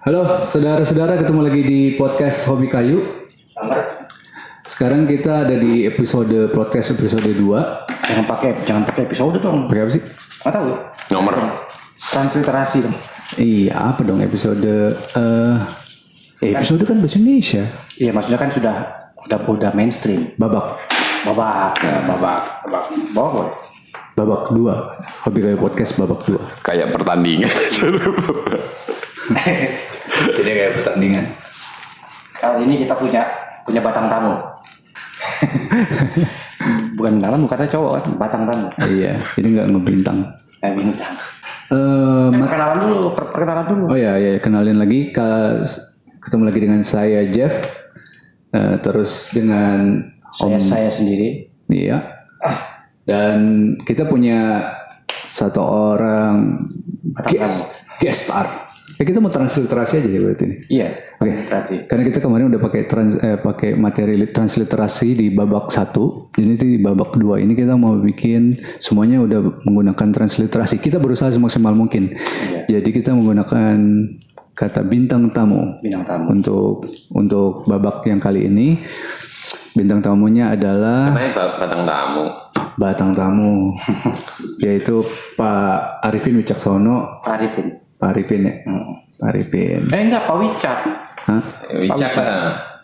Halo saudara-saudara, ketemu lagi di podcast Hobi Kayu. Sekarang kita ada di podcast episode 2. Jangan pakai episode dong. Pakai apa sih? Nggak tahu. Nomor. Transliterasi dong. Iya, apa dong episode episode kan bahasa Indonesia. Iya, maksudnya kan udah mainstream. Babak Babak. Boleh. babak 2. Hobi Kayu podcast babak 2. Kayak pertandingan. Jadi kayak pertandingan. Kali ini kita punya batang tamu. Bukan bukannya cowok kan, batang tamu. Iya, jadi nggak ngebintang. Bintang. Perkenalan dulu, perkenalan dulu. Oh ya, kenalin lagi. Ketemu lagi dengan saya Jeff. Terus dengan Saya sendiri. Iya. Dan kita punya satu orang guest star. Kita mau transliterasi aja ya berarti ini. Iya. Oke. Transliterasi. Karena kita kemarin udah pakai materi transliterasi di babak 1. Ini di babak 2 ini kita mau bikin semuanya udah menggunakan transliterasi. Kita berusaha semaksimal mungkin. Iya. Jadi kita menggunakan kata bintang tamu. Bintang tamu. Untuk babak yang kali ini. Bintang tamunya adalah Namanya batang tamu. Yaitu Pak Arifin Wicaksono. Pak Arifin ya. Pak Arifin. Enggak, Pak Wicak. Hah? Wicak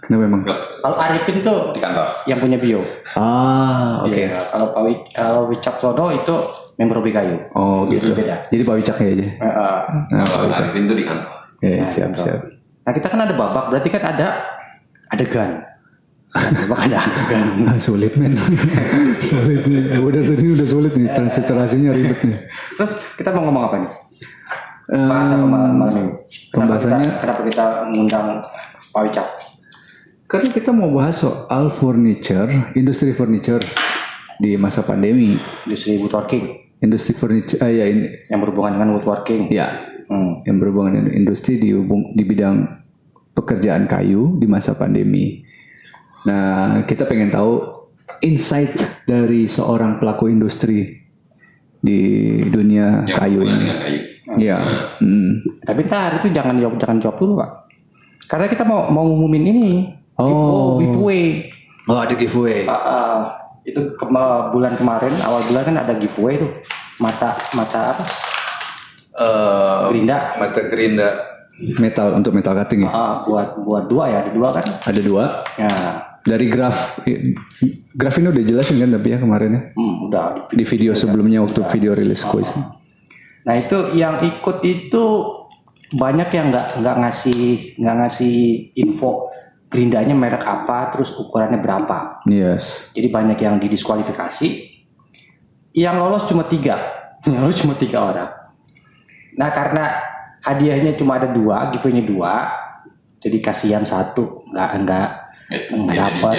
Kenapa emang? Kalau Arifin tuh di kantor. yang punya bio. Oke. Iya, kalau Wicak Sono itu member Hobi Kayu. Oh gitu. Beda. Jadi Pak Wicak ya aja. Kalau Arifin itu di kantor. Siap. Nah, kita kan ada babak, berarti kan ada adegan. Babak ada adegan. Sulit men. Sulit nih. Udah tadi udah sulit nih. Transliterasinya ribet nih. Terus kita mau ngomong apa nih? Bahas apa malam ini? Pembahasannya- Kenapa kita mengundang Pak Wicak? Karena kita mau bahas soal industri furniture di masa pandemi. Industri woodworking Industri furniture, ini, yang berhubungan dengan woodworking. ya, yang berhubungan dengan industri di bidang pekerjaan kayu di masa pandemi. Nah, kita pengen tahu insight dari seorang pelaku industri di dunia kayu ini. Iya. Tapi ntar itu jangan jawab dulu, Pak. Karena kita mau ngumumin ini. Giveaway. Oh, ada giveaway. Itu bulan kemarin, awal bulan kan ada giveaway tuh. Mata apa? Gerinda. Mata gerinda metal untuk metal cutting ya. Buat dua ya, ada dua kan? Ada 2. Ya. Dari graf ini udah jelasin kan tapi ya kemarin ya. Udah Di video sebelumnya waktu video rilis quiz. Nah, itu yang ikut itu banyak yang nggak ngasih info gerindanya merek apa, terus ukurannya berapa. Yes. Jadi banyak yang didiskualifikasi. Yang lolos cuma 3. Yang lolos cuma 3 orang. Nah, karena hadiahnya cuma ada 2, giveaway-nya 2, jadi kasihan 1 nggak dapat.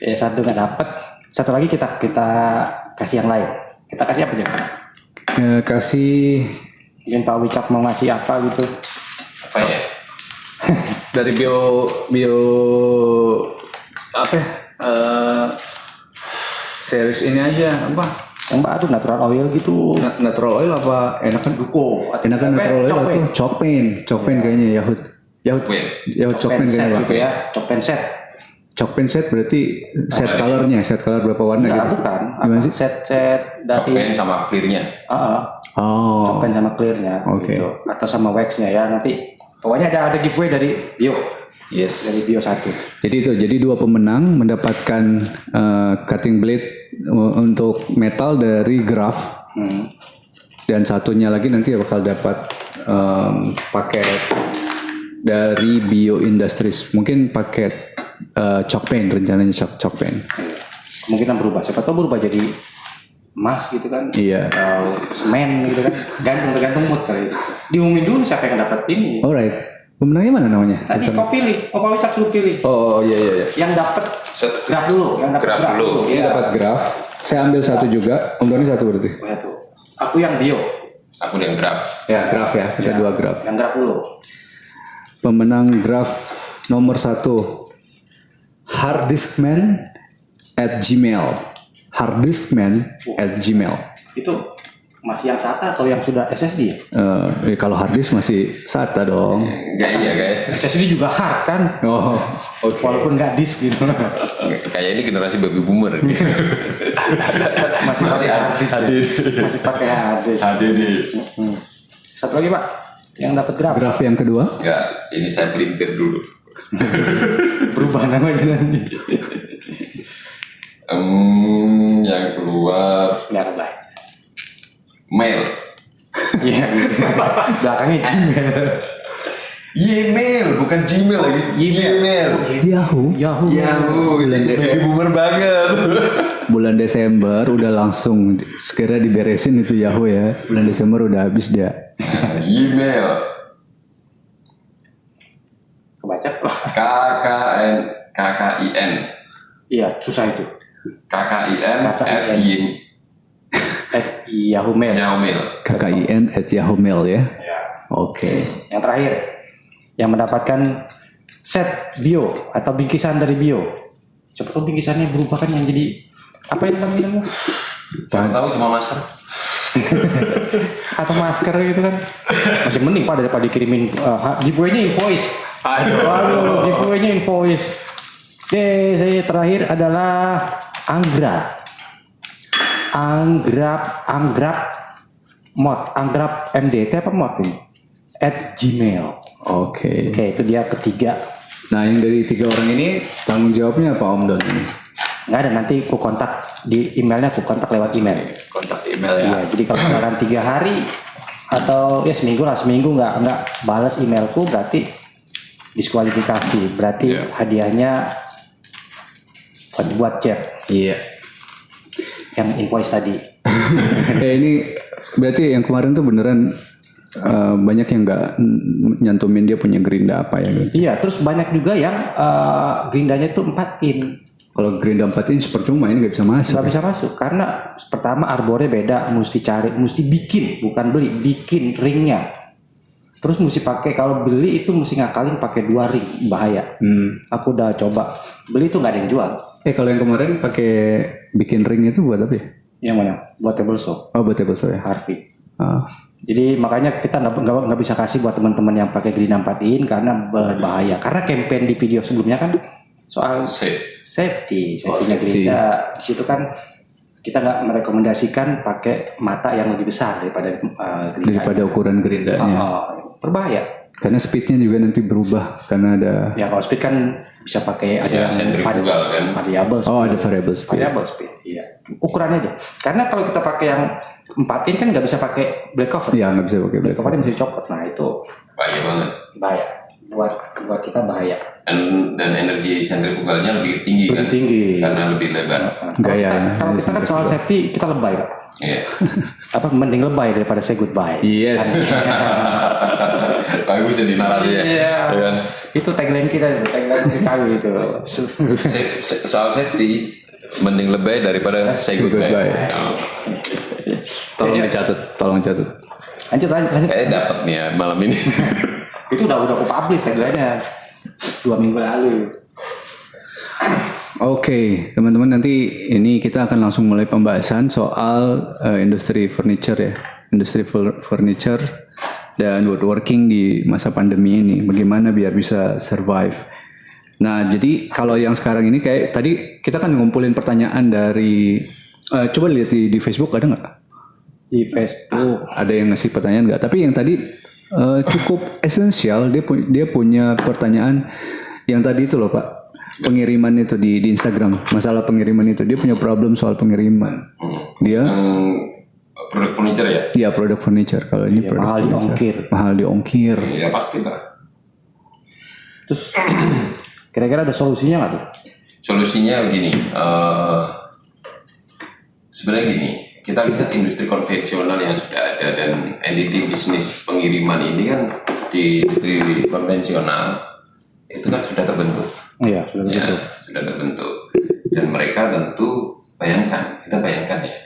Ya, 1 nggak dapat. Satu lagi kita kasih yang lain. Kita kasih apa aja? Kasih Mungkin Pak Wicak mau ngasih apa gitu. Apa ya? dari bio apa ya? Series ini aja apa? Yang baru natural oil gitu. Natural oil apa enakan Duko. enakan natural oil atau Chopin kayaknya Yahut Chopin set kayaknya gitu ya. Chopin set. Chopin set berarti set color berapa warna Enggak, gitu? bukan. Gimana sih? Set dari Chopin sama clearnya. Oh. Chopin sama clearnya Oke. gitu. Atau sama waxnya ya nanti. Pokoknya ada giveaway dari bio. Yes. Dari bio 1. Jadi 2 pemenang mendapatkan cutting blade untuk metal dari Graf. Dan satunya lagi nanti bakal dapat paket dari Bio Industries. Mungkin paket Chopin, rencananya Chopin. Kemungkinan berubah. Siapa tahu berubah jadi emas gitu kan. Iya. Atau semen gitu kan. Tergantung mood kali. Diumumin dulu siapa yang dapat ini. Alright. Pemenangnya mana namanya? Tadi kau pilih. Pak Wicak suruh pilih. Oh iya. Yang dapat graf dulu. Yang dapat Graf dulu. Ini dapat Graf. Saya ambil 1 juga. Untungnya 1 berarti. Aku yang bio. Aku yang graf. Ya, Graf ya. Kita 2 Graf. Yang graf dulu. Pemenang Graf nomor 1 harddiskman@gmail. Harddiskman@gmail. Itu Masih yang SATA atau yang sudah SSD? Kalau hard disk masih SATA dong. Enggak iya kayak. SSD juga hard kan? Oh, oke. Walaupun nggak disk gitu. Kayak ini generasi baby boomer. Masih pakai hard disk. Masih pakai hard disk. HDD. Satu lagi Pak, yang dapat graf. Graf yang kedua. Enggak, ini saya pelintir dulu. Berubah namanya nanti. Yang keluar Nggak baik. mail. Iya. Belakangnya Gmail. Email, bukan Gmail lagi. Email. Yahoo. Yahoo, Bulan ini Desember. baby boomer banget. Bulan Desember udah langsung segera diberesin itu Yahoo ya. Bulan Desember udah habis dia. Email. Kebaca? KKIN. Iya, susah itu. KKIN at Yahoo Mail. Yahoo. KKIN@yahoo.mail ya. Oke. Yang terakhir, yang mendapatkan set bio atau bingkisan dari bio. Siapa tahu bingkisannya berubah kan yang jadi apa yang namanya? Jangan tahu cuma masker. Atau masker gitu kan? Masih mending Pak daripada dikirimin giveaway-nya invoice. Aduh, giveaway-nya invoice. Oke, saya terakhir adalah Anggrap MDT apa mod ini? @gmail. Oke. Oke, itu dia ketiga. Nah, yang dari 3 orang ini tanggung jawabnya apa Om Don ini? Nggak ada, nanti ku kontak di emailnya, ku kontak lewat email. Kontak email ya. Iya, jadi kalau misalkan 3 hari atau ya seminggu nggak balas emailku berarti diskualifikasi. Berarti Iya. hadiahnya buat chat Iya. yang invoice tadi. Ini berarti yang kemarin tuh beneran banyak yang nggak nyantumin dia punya gerinda apa ya gitu. Iya, terus banyak juga yang gerindanya itu 4-in. Kalau gerinda 4 ini percuma ini nggak bisa masuk. Nggak bisa masuk karena pertama arbornya beda, mesti bikin ringnya. Terus mesti pakai, kalau beli itu mesti ngakalin pakai 2 ring, bahaya. Aku udah coba beli itu nggak ada yang jual. Kalau yang kemarin pakai bikin ring itu buat apa ya? Yang mana? Buat table saw, Oh, buat table saw ya. Harvey. Ah. Jadi makanya kita nggak bisa kasih buat teman-teman yang pakai gerinda 4-in karena berbahaya. Karena campaign di video sebelumnya kan soal safety gerinda. Di situ kan kita nggak merekomendasikan pakai mata yang lebih besar daripada gerinda. Daripada ukuran gerindanya. Berbahaya. Karena speednya juga nanti berubah karena ada. Ya kalau speed kan bisa pakai ada yang sentrifugal kan. variable speed. Oh, ada variable speed. Variable speed, iya. Ukurannya aja. Karena kalau kita pakai yang 4-in kan nggak bisa pakai black cover. Iya, nggak bisa pakai Black black cover mesti copot. Nah itu Bahaya banget. bahaya. Buat kita bahaya. Dan energi sentrifugalnya lebih tinggi Lebih kan? tinggi. Karena lebih lebar. Gaya. Kalau kita kan soal safety kita lebay, Pak. Iya. Apa mending lebay daripada say goodbye. Yes. Bagus jadi narasinya. Iya. Ya kan? Itu tagline kita, tagline PKW itu. Soal safety mending lebay daripada say goodbye. Goodbye. Oh. Tolong dicatat, tolong catat. Lanjut. Dapat nih ya malam ini. Itu udah aku publish tagline-nya 2 minggu lalu. Oke, teman-teman, nanti ini kita akan langsung mulai pembahasan soal industri furniture ya, industri furniture dan woodworking di masa pandemi ini. Bagaimana biar bisa survive. Nah, jadi kalau yang sekarang ini kayak tadi kita kan ngumpulin pertanyaan dari, coba lihat di Facebook ada nggak? Di Facebook. Ada yang ngasih pertanyaan nggak? Tapi yang tadi cukup esensial, dia punya pertanyaan yang tadi itu loh Pak. Pengiriman itu di Instagram, masalah pengiriman itu dia punya problem soal pengiriman. Dia Produk furniture ya? Iya, produk furniture. Kalau ini produk mahal di furniture. ongkir. Mahal di ongkir. Ya pasti lah. Terus kira-kira ada solusinya nggak tuh? Solusinya begini, sebenarnya gini, kita lihat industri konvensional yang sudah ada dan entity bisnis pengiriman ini kan di industri konvensional itu kan sudah terbentuk. Iya, sudah Ya, begitu. sudah terbentuk. Dan mereka tentu kita bayangkan ya.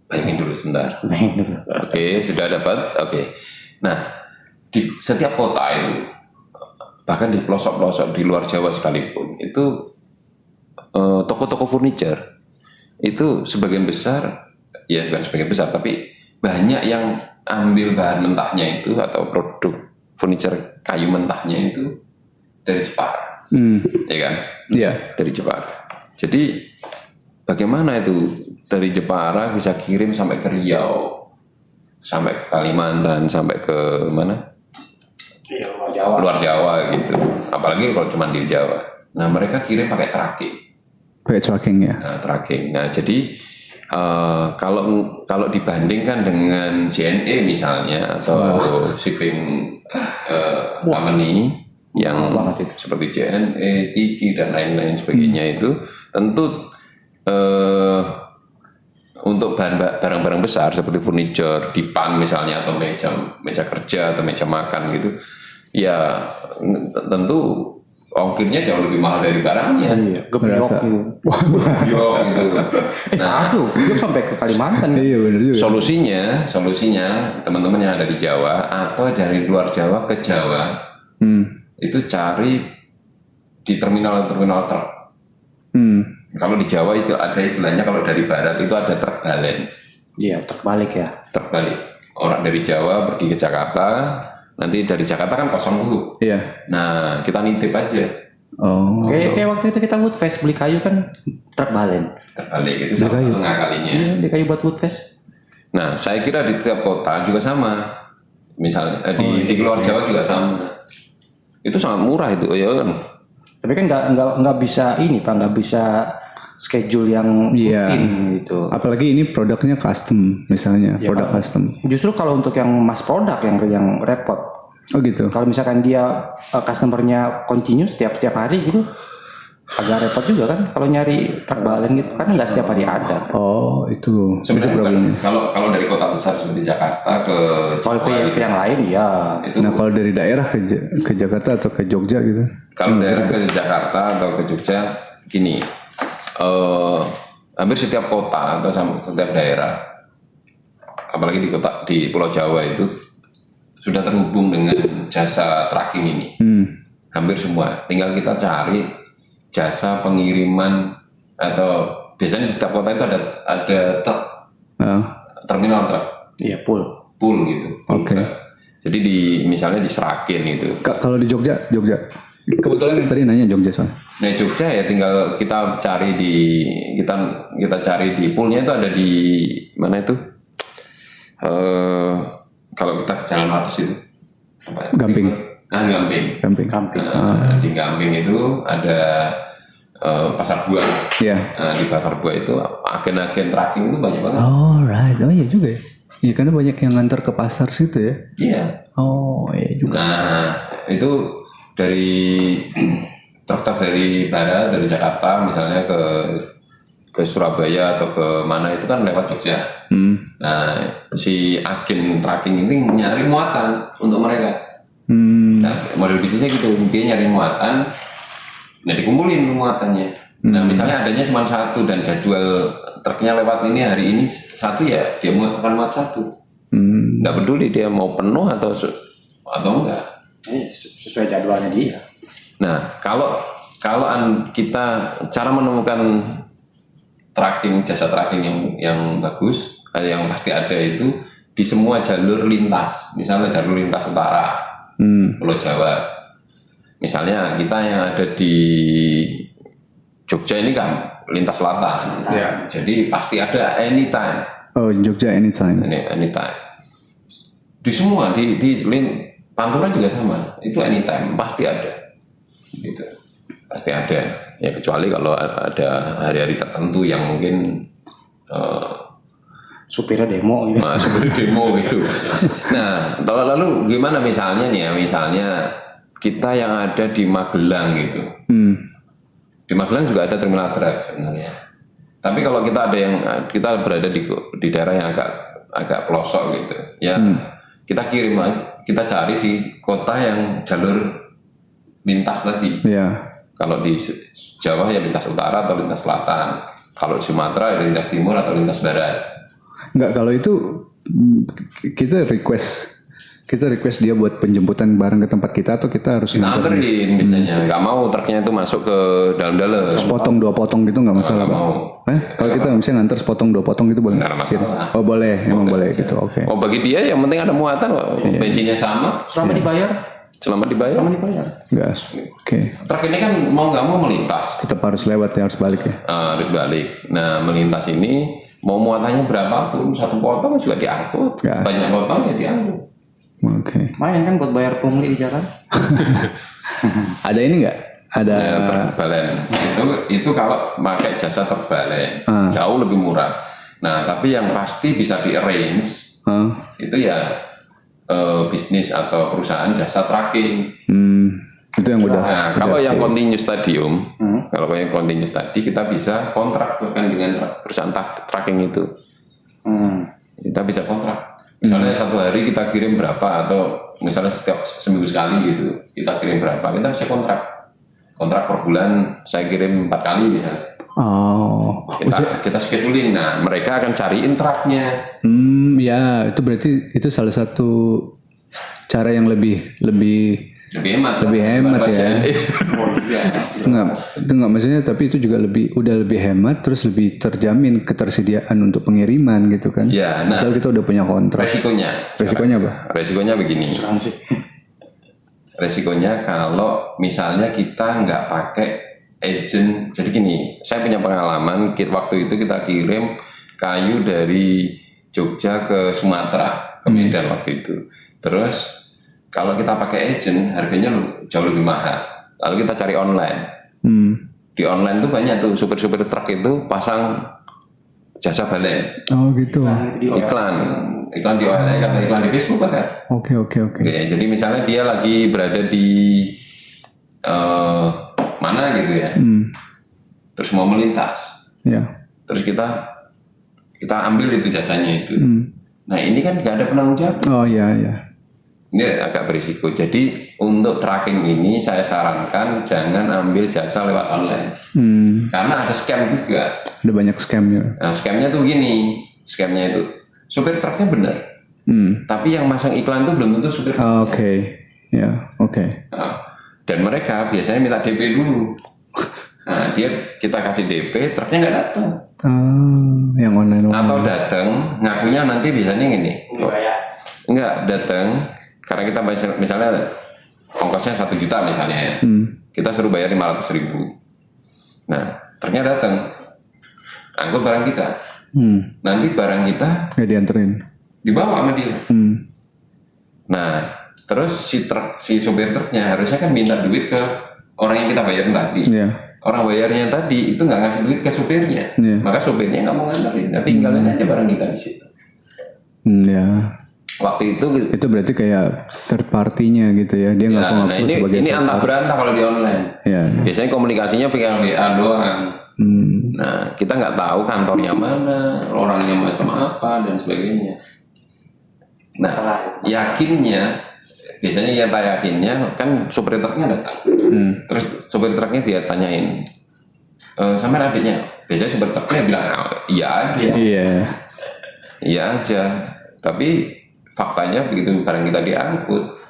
Bayangin dulu sebentar. Oke, sudah dapat. Oke. Nah, di setiap kota itu, bahkan di pelosok-pelosok di luar Jawa sekalipun, itu toko-toko furniture itu sebagian besar ya bukan sebagian besar, tapi banyak yang ambil bahan mentahnya itu atau produk furniture kayu mentahnya itu dari Jepara, ya kan? Iya. Dari Jepara. Jadi bagaimana itu dari Jepara bisa kirim sampai ke Riau, sampai ke Kalimantan, sampai ke mana? Iya, luar Jawa. Luar Jawa gitu. Apalagi kalau cuma di Jawa. Nah mereka kirim pakai tracking. Pakai tracking ya. Nah tracking. Nah jadi kalau dibandingkan dengan JNE misalnya atau shipping company yang banget itu. seperti JNE, Tiki dan lain-lain sebagainya itu tentu untuk barang-barang besar seperti furniture, dipan misalnya atau meja kerja atau meja makan gitu, ya tentu ongkirnya jauh lebih mahal dari barangnya. Iya, gebyok Berasa. gitu. Gebyok gitu. Nah, Aduh, gebyok sampai ke Kalimantan. Iya benar juga. solusinya teman-teman yang ada di Jawa atau dari luar Jawa ke Jawa itu cari di terminal-terminal truk. Kalau di Jawa ada istilahnya, kalau dari barat itu ada truk balen. Iya, terbalik ya. Truk balik. Orang dari Jawa pergi ke Jakarta, nanti dari Jakarta kan kosong dulu. Iya. Nah, kita nitip aja. Oh. Kayak waktu itu kita Woodfest beli kayu kan terbalen. Terbalik itu salah satu ngakalinya. Iya, beli kayu buat Woodfest. Nah, saya kira di tiap kota juga sama. Misalnya di luar Jawa juga sama. Itu sangat murah itu, ya kan? Tapi kan nggak bisa ini Pak, nggak bisa schedule yang Iya. rutin gitu. Apalagi ini produknya custom misalnya, Iya, produk Pak. custom. Justru kalau untuk yang mass product yang repot. Oh gitu. Kalau misalkan dia customernya continuous setiap hari gitu, agak repot juga kan kalau nyari terbalen gitu, karena nggak setiap hari ada. Oh itu Sebenarnya problemnya. kalau dari kota besar seperti Jakarta ke Kalau Jawa ke yang lain ya. itu Nah kalau dari daerah ke Jakarta atau ke Jogja gitu. kalau daerah ke Jakarta atau ke Jogja gini, hampir setiap kota atau setiap daerah, apalagi di Pulau Jawa itu sudah terhubung dengan jasa tracking ini. Hampir semua. Tinggal kita cari jasa pengiriman atau biasanya di setiap kota itu ada truk, terminal truk, Iya full. pool gitu. Oke. Jadi misalnya di Seragen itu. Kalau di Jogja. Kebetulan yang tadi nanya Jogja soalnya. Nah Jogja ya tinggal kita cari kita cari di poolnya itu ada di mana itu? Kalau kita ke Jalan Wates itu. Apa? Gamping. Gamping. Di Gamping itu ada pasar buah. Iya. Nah, di pasar buah itu agen-agen tracking itu banyak banget. Alright. Oh iya juga ya. Iya karena banyak yang ngantar ke pasar situ ya. Iya. Oh iya juga. Nah itu dari truk-truk dari barat, dari Jakarta misalnya ke Surabaya atau ke mana itu kan lewat Jogja. Nah si agen tracking ini nyari muatan untuk mereka. Nah, model bisnisnya gitu, dia nyari muatan, nah dikumpulin muatannya. Nah misalnya adanya cuma satu dan jadwal truknya lewat ini hari ini satu ya dia akan muat satu. Nggak peduli dia mau penuh atau enggak. Ini sesuai jadwalnya dia. Nah kalau kita cara menemukan jasa tracking yang bagus, yang pasti ada itu di semua jalur lintas. Misalnya jalur lintas utara. Pulau Jawa. Misalnya kita yang ada di Jogja ini kan lintas selatan. Ya. Jadi pasti ada anytime. Oh Jogja anytime. Anytime. Di semua di Pantura juga sama. Itu anytime pasti ada. Gitu. Pasti ada. Ya kecuali kalau ada hari-hari tertentu yang mungkin Supirnya demo gitu. seperti demo gitu. Nah, lalu gimana misalnya nih ya, misalnya kita yang ada di Magelang gitu. Di Magelang juga ada terminal truk sebenarnya. Tapi kalau kita berada di daerah yang agak pelosok gitu, ya kita kirim lagi, kita cari di kota yang jalur lintas tadi. Iya. Kalau di Jawa ya lintas utara atau lintas selatan. Kalau di Sumatera ya lintas timur atau lintas barat. Enggak, kalau itu kita request kita request dia buat penjemputan barang ke tempat kita atau kita harus Kita anterin biasanya, nggak mau truknya itu masuk ke dalam-dalam. sepotong 2 potong gitu nggak masalah, Nggak Pak? mau. Kalau kita misalnya nganter sepotong 2 potong gitu boleh? Nggak ada masalah. Oh boleh, emang boleh gitu, oke. Oh bagi dia yang penting ada muatan kok. Bensinnya sama, Selama dibayar, selamat dibayar. Gas, oke. Truk ini kan mau nggak mau melintas. Tetap harus lewat ya, harus balik ya. Harus balik. Nah melintas ini mau muatannya berapapun, 1 potong juga diangkut, Gas. banyak potong ya diangkut. Oke. main kan buat bayar pungli di jalan. Ada ini nggak? Ada Ya, truk balen. Itu kalau pakai jasa truk balen jauh lebih murah. Nah tapi yang pasti bisa di arrange itu ya bisnis atau perusahaan jasa tracking. itu yang udah. Nah, kalau yang continuous stadium, kalau yang continuous tadi kita bisa kontrak bahkan dengan perusahaan tracking itu. Kita bisa kontrak. Misalnya 1 hari kita kirim berapa atau misalnya setiap seminggu sekali gitu kita kirim berapa, kita bisa kontrak. Kontrak per bulan saya kirim 4 kali misalnya. Oh, Kita scheduling. Nah, mereka akan cariin truknya. ya itu berarti itu salah satu cara yang lebih Lebih hemat ya. Enggak maksudnya, tapi itu juga udah lebih hemat, terus lebih terjamin ketersediaan untuk pengiriman gitu kan. Ya, nah, Misal kita udah punya kontrak. Resikonya apa? Resikonya begini. Resikonya kalau misalnya kita nggak pakai agent. Jadi gini, saya punya pengalaman waktu itu kita kirim kayu dari Jogja ke Sumatera, ke Medan waktu itu. Terus kalau kita pakai agent harganya jauh lebih mahal. Lalu kita cari online. Di online tuh banyak tuh supir-supir truk itu pasang jasa balen. Oh gitu. Iklan di online atau iklan di Facebook bahkan. Oke. Oke, jadi misalnya dia lagi berada di mana gitu ya. Terus mau melintas. Ya. Terus kita ambil itu jasanya itu. Nah ini kan nggak ada penanggung jawab. Oh iya. Ini agak berisiko. Jadi untuk tracking ini saya sarankan jangan ambil jasa lewat online. Karena ada scam juga. Ada banyak scamnya. Nah scamnya tuh gini. Scamnya itu supir truknya benar. Tapi yang masang iklan tuh belum tentu supir truknya. Oke. Ya, oke. Nah, dan mereka biasanya minta DP dulu. Nah kita kasih DP, truknya nggak datang. Yang online. Atau datang, ngakunya nanti biasanya gini. Enggak datang. Karena kita misalnya ongkosnya 1 juta misalnya ya, kita suruh bayar 500.000. Nah, ternyata datang, angkut barang kita. Nanti barang kita nggak dianterin, dibawa sama dia. Nah, terus si supir truknya harusnya kan minta duit ke orang yang kita bayarin tadi. Orang bayarnya tadi itu nggak ngasih duit ke supirnya, maka supirnya nggak mau nganterin. Nah, tinggalin aja barang kita di situ. Waktu itu berarti kayak third party-nya gitu ya, dia ngaku-ngaku sebagai ini antah berantah kalau di online. Biasanya komunikasinya via WA doang. Nah kita nggak tahu kantornya mana, orangnya macam apa dan sebagainya. Nah biasanya yakinnya kan supir truknya datang. Terus supir truknya dia tanyain, sama adiknya. Biasanya supir truknya bilang iya aja. Iya aja. Tapi faktanya begitu barang kita diangkut,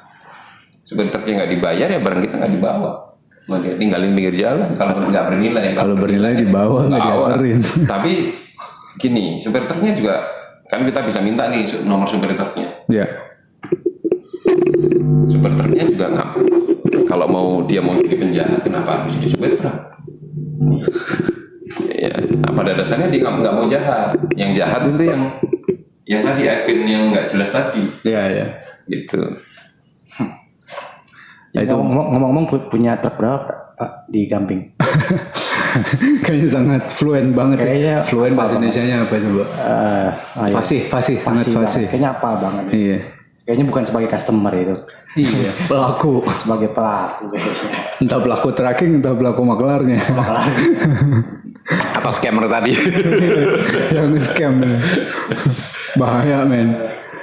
supir truknya nggak dibayar ya barang kita nggak dibawa. Dia tinggalin pinggir jalan kalau nggak bernilai. Kalau bernilai dibawa nggak dianterin. Tapi gini, supir truknya juga kan kita bisa minta nih nomor supir truknya. Supir truknya juga nggak. Kalau dia mau jadi penjahat, kenapa harus jadi supir truk? Ya, pada dasarnya dia nggak mau jahat. Yang jahat itu yang tadi agen yang nggak jelas tadi. Gitu. Itu ngomong-ngomong punya truk berapa Pak di Gamping? Kayaknya sangat fluent banget. Kayaknya fluent bahasa Indonesianya apa coba? Fasih, sangat fasih. Kayaknya apa banget? Iya. Kayaknya bukan sebagai customer itu. Iya. Pelaku. Sebagai pelaku biasanya. Entah pelaku tracking, entah pelaku maklarnya. Atau scammer tadi. Yang scam. Bahaya men.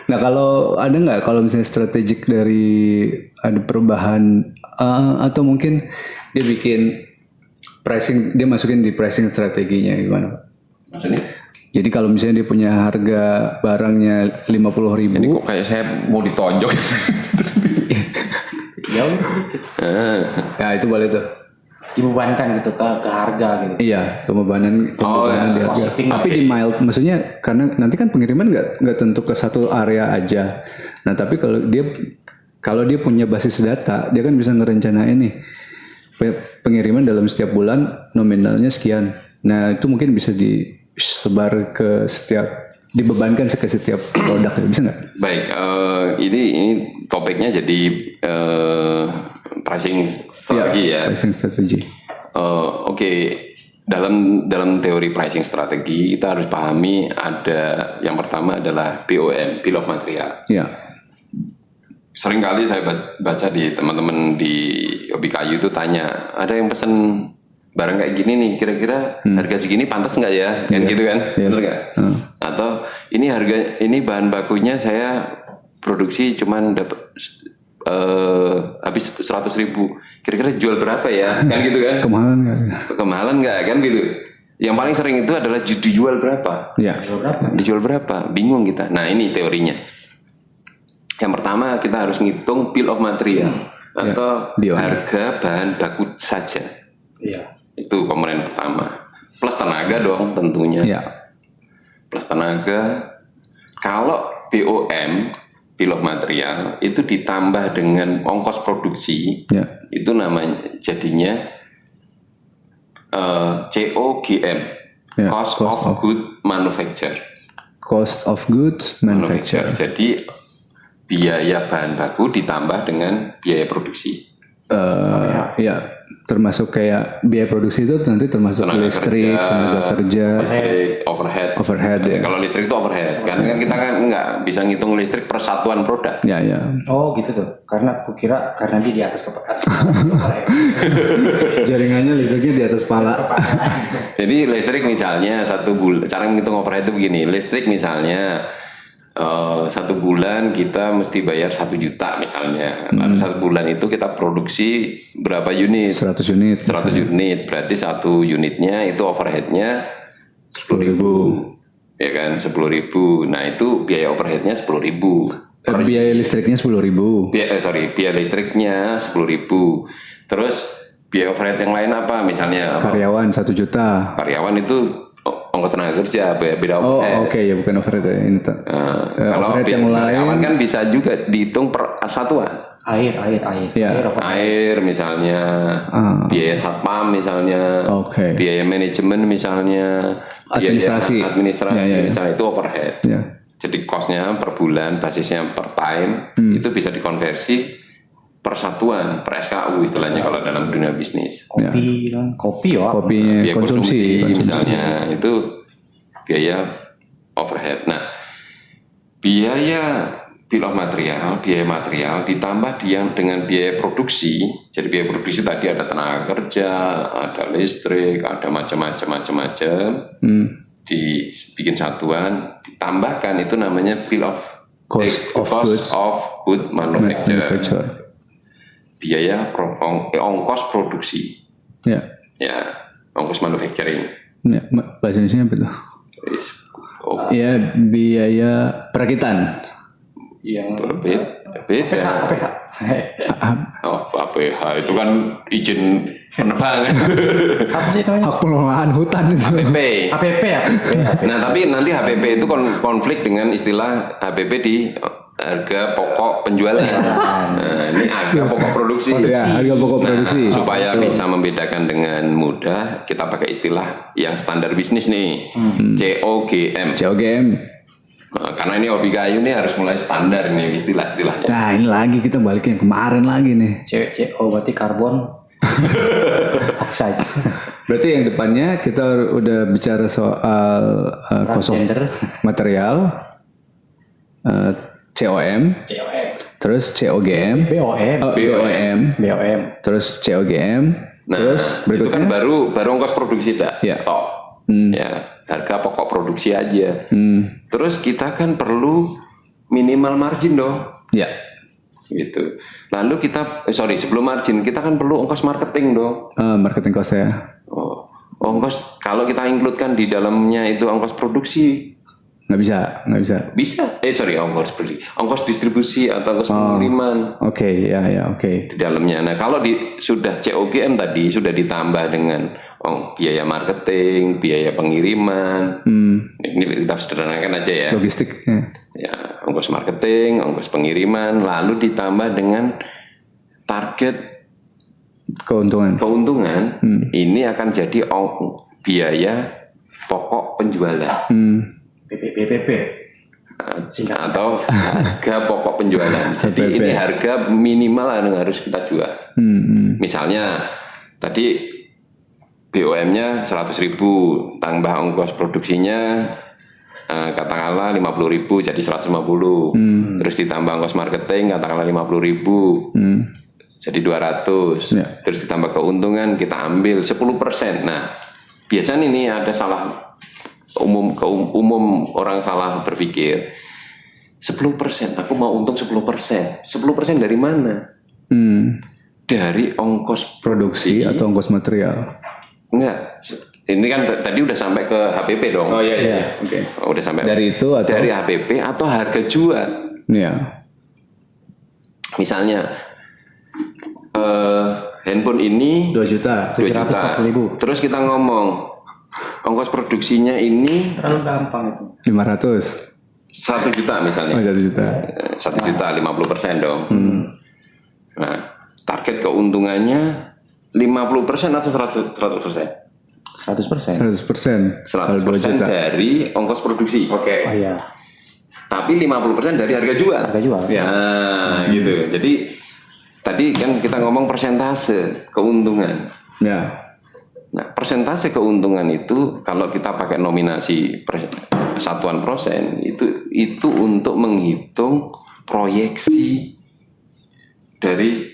Nah kalau ada nggak kalau misalnya strategik dari ada perubahan atau mungkin dia bikin pricing, dia masukin di pricing strateginya gimana Pak? Maksudnya? Jadi kalau misalnya dia punya harga barangnya 50.000, Ini kok kayak saya mau ditonjok. Jauh sedikit. ya itu boleh tuh. Dibebankan gitu ke harga gitu. Iya, pembebanan ya, di harga. shipping. Tapi di mild, maksudnya karena nanti kan pengiriman nggak tentu ke satu area aja. Nah tapi kalau dia punya basis data, dia kan bisa ngerencanain nih pengiriman dalam setiap bulan nominalnya sekian. Nah itu mungkin bisa disebar ke dibebankan ke setiap produk, bisa nggak? Baik, ini topiknya jadi pricing strategi ya. Pricing strategy. Oke, dalam teori pricing strategi kita harus pahami ada yang pertama adalah BOM, bill of material. Ya, Seringkali saya baca di teman-teman di hobi kayu itu tanya, ada yang pesen barang kayak gini nih, kira-kira harga segini pantas nggak ya? Kan gitu kan, bener nggak? Atau ini bahan bakunya saya produksi cuman dapat habis 100.000, kira-kira jual berapa ya? Kan gitu kan? kemahalan nggak? Kemahalan nggak kan gitu? Yang paling sering itu adalah dijual berapa? Ya, Dijual berapa? Bingung kita. Nah ini teorinya. Yang pertama kita harus ngitung bill of material atau BOM. harga bahan baku saja. Iya. Itu komponen pertama. Plus tenaga dong tentunya. ya, Plus tenaga. Kalau BOM, bill of material, itu ditambah dengan ongkos produksi, ya, itu namanya jadinya COGM, Ya, cost of good manufacture. cost of goods manufacture. Jadi biaya bahan baku ditambah dengan biaya produksi. Ya, termasuk kayak biaya produksi itu nanti termasuk listrik, tenaga kerja, listrik, overhead. ya. Kalau listrik itu overhead, karena kan kita kan nggak bisa ngitung listrik per satuan produk. Ya, ya. Oh gitu tuh. Karena aku kira karena dia di atas kepala. Jaringannya listriknya di atas pala. Jadi listrik misalnya satu bulan, cara menghitung overhead itu begini, listrik misalnya satu bulan kita mesti bayar 1 juta misalnya, lalu 1 bulan itu kita produksi berapa unit? 100 unit. 100 unit, berarti 1 unitnya itu overheadnya 10.000, ya kan 10.000. Nah itu biaya overheadnya 10.000. Biaya listriknya 10.000. Biaya listriknya 10.000. Terus biaya overhead yang lain apa? Misalnya apa? Karyawan 1 juta. Karyawan itu ongkos tenaga kerja, beda Oh, overhead. oke, ya bukan overhead ya. Ini Kalau overhead biaya yang lain. karyawan kan bisa juga dihitung per satuan. Air. Ya. Air apa? Air misalnya, biaya satpam misalnya, Oke. biaya manajemen misalnya, Administrasi. biaya administrasi Ya. misalnya itu overhead. Ya. Jadi costnya per bulan, basisnya per time, itu bisa dikonversi per satuan, per SKU istilahnya kalau dalam dunia bisnis. Kopi kan. Kopi ya. Kopinya Biaya konsumsi. misalnya itu biaya overhead. Nah, biaya bill of material, biaya material ditambah dengan biaya produksi. Jadi biaya produksi tadi ada tenaga kerja, ada listrik, ada macam-macam. Dibikin satuan, ditambahkan itu namanya bill of Cost of good manufacture. Manufacture. Biaya ongkos produksi. Ya. Ya, ongkos manufacturing. Ya, bahasa Indonesia apa tuh? Oh, Ya, biaya perakitan. Yang beda. PH. Oh, APH itu kan izin penerbangan. Apa sih namanya? Hak pengelolaan hutan itu. HPP. APP ya. Nah, tapi nanti HPP itu konflik dengan istilah HPP di harga pokok penjualan. Nah, ini harga pokok produksi. Ya, harga pokok produksi. Supaya bisa membedakan dengan mudah, kita pakai istilah yang standar bisnis nih, COGM. COGM. Nah, karena ini hobi kayu nih harus mulai standar nih istilah-istilahnya. Nah, ini lagi kita balik yang kemarin lagi nih. CO berarti karbon oxide. Berarti yang depannya kita udah bicara soal cost of Transgender. material, COM, terus COGM, BOM, terus COGM, Nah, terus itu kan berikutnya baru ongkos produksi dah. Ya. Tok. Ya, harga pokok produksi aja. Terus kita kan perlu minimal margin dong. ya, Gitu. Lalu kita sebelum margin kita kan perlu ongkos marketing dong. marketing cost ya. Oh, ongkos kalau kita include-kan di dalamnya itu ongkos produksi Nggak bisa. bisa. Ongkos produksi, ongkos distribusi atau ongkos pengiriman Oke, oke. di dalamnya. Nah kalau sudah COGM tadi sudah ditambah dengan biaya marketing, biaya pengiriman. Ini kita sederhanakan aja ya. Logistik. Ya, ongkos marketing, ongkos pengiriman, lalu ditambah dengan target Keuntungan. ini akan jadi biaya pokok penjualan. PPP. Atau harga pokok penjualan. Jadi ini harga minimal yang harus kita jual. Misalnya tadi BOM-nya 100.000, tambah ongkos produksinya katakanlah 50.000 jadi 150. Terus ditambah ongkos marketing katakanlah 50.000. Jadi 200. Ya. Terus ditambah keuntungan kita ambil 10%. Nah, biasanya ini ada salah umum orang salah berpikir 10%, aku mau untung 10%. 10% dari mana? Dari ongkos Produksi atau ongkos material. Enggak. Ini kan tadi udah sampai ke HPP dong. iya. Oke. Udah sampai Dari itu atau dari HPP atau harga jual. Iya. Misalnya handphone ini 2 juta. 2 juta. 740.000. Terus kita ngomong ongkos produksinya ini Terlalu gampang itu. 500. 1 juta misalnya. 1 juta. 1 juta 50% dong. Nah, target keuntungannya 50% atau 100%? 100%. 100%. Kalau 2 100% juta. dari ongkos produksi. Oke. Oh iya. Tapi 50% dari harga jual. Harga jual. Ya. Nah, gitu. Jadi tadi kan kita ngomong persentase keuntungan. Ya. Nah, persentase keuntungan itu kalau kita pakai nominasi satuan persen itu untuk menghitung proyeksi dari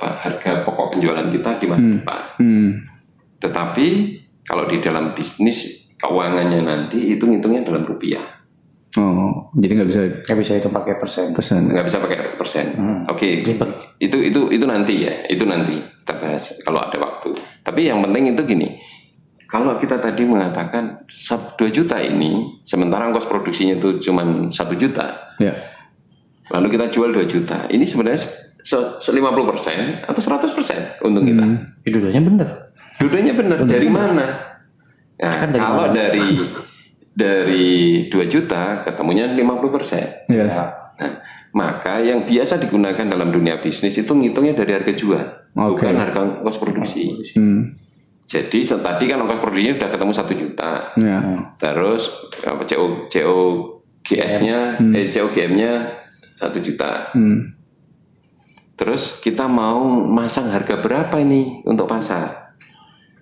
harga pokok penjualan kita di masa depan. Tetapi kalau di dalam bisnis keuangannya nanti itu ngitungnya dalam rupiah. Oh, jadi nggak bisa Nggak bisa itu pakai persen. Nggak bisa pakai persen. Oke. Itu nanti ya, itu nanti kita bahas kalau ada waktu. Tapi yang penting itu gini, kalau kita tadi mengatakan 2 juta ini, sementara ongkos produksinya itu cuma 1 juta, Ya. lalu kita jual 2 juta, ini sebenarnya 50% atau 100% untung kita. Dua-duanya bener. Dudanya benar. Dari mana? Nah, Kan dari kalau mana? dari 2 juta ketemunya 50%. Yes. Nah, maka yang biasa digunakan dalam dunia bisnis itu ngitungnya dari harga jual, Oke. bukan harga ongkos produksi. Jadi tadi kan ongkos produksinya sudah ketemu 1 juta. Ya. Terus COGM-nya 1 juta. Terus kita mau masang harga berapa ini untuk pasar?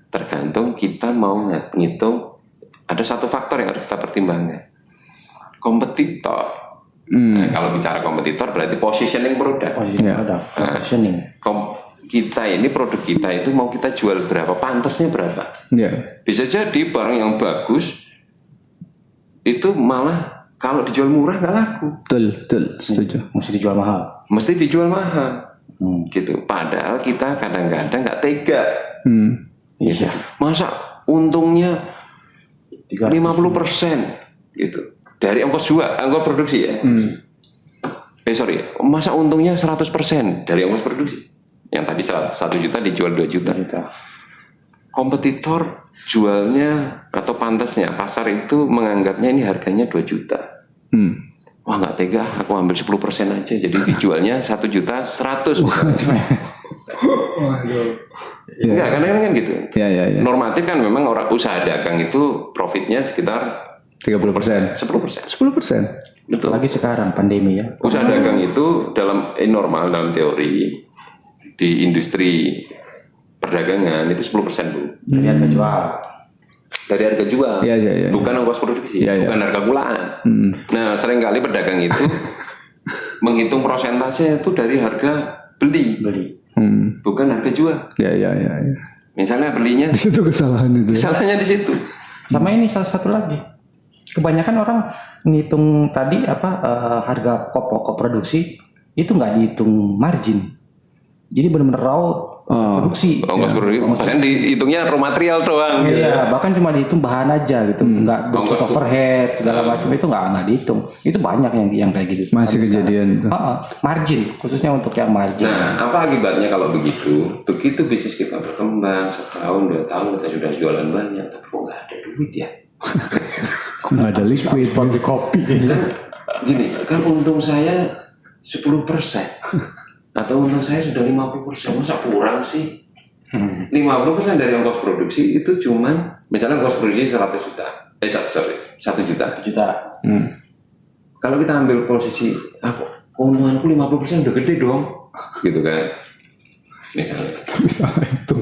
Tergantung kita mau ngitung. Ada satu faktor yang harus kita pertimbangkan. Kompetitor. Nah, kalau bicara kompetitor berarti positioning produk. Positioning. Kita ini produk kita itu mau kita jual berapa, pantasnya berapa. Ya. Bisa jadi barang yang bagus itu malah kalau dijual murah nggak laku. Betul, setuju. Mesti dijual mahal. Mesti dijual mahal. Gitu. Padahal kita kadang-kadang nggak tega. Gitu. Masa untungnya 50% gitu dari ongkos jual, ongkos produksi ya. Masa untungnya 100% dari ongkos produksi. Yang tadi 1 juta dijual 2 juta. Kompetitor jualnya atau pantasnya pasar itu menganggapnya ini harganya 2 juta. Wah nggak tega, aku ambil 10% aja. Jadi dijualnya 1 juta 100. Enggak, karena kan gitu. Ya. Normatif kan memang orang usaha dagang itu profitnya sekitar 30%. 10%. 10%. Betul. Lagi sekarang pandemi ya. Usaha dagang itu dalam normal dalam teori di industri perdagangan itu 10%, Bu. Dari harga jual. Dari harga jual. Iya. Bukan ongkos produksi, Iya. bukan harga kulaan. Nah, seringkali pedagang itu menghitung persentase itu dari harga beli. Bukan harga jual. Ya. Misalnya belinya Di situ kesalahan itu. salahnya di situ. Sama ini salah satu lagi. Kebanyakan orang ngitung tadi harga pokok produksi itu nggak dihitung margin. Jadi benar-benar raw produksi. Ongkos produksi, bahkan dihitungnya raw material doang. Iya, bahkan cuma dihitung bahan aja gitu, nggak Ongkos untuk overhead segala macam itu nggak dihitung. Itu banyak yang kayak gitu. Masih Sampai kejadian tuh. sekarang. Margin, khususnya untuk yang margin. Nah, apa akibatnya kalau begitu? Begitu bisnis kita berkembang, 1 tahun, 2 tahun kita sudah jualan banyak, tapi kok nggak ada duit ya? Nggak ada liquid. Beli kopi. Kan gini, kan untung saya 10% atau untung saya sudah 50%, masa kurang sih? 50% dari ongkos produksi itu cuman, misalnya ongkos produksi 100 juta, 1 juta. Juta. Kalau kita ambil posisi, keuntunganku 50% udah gede dong, gitu kan? Misalnya. Misalnya itu.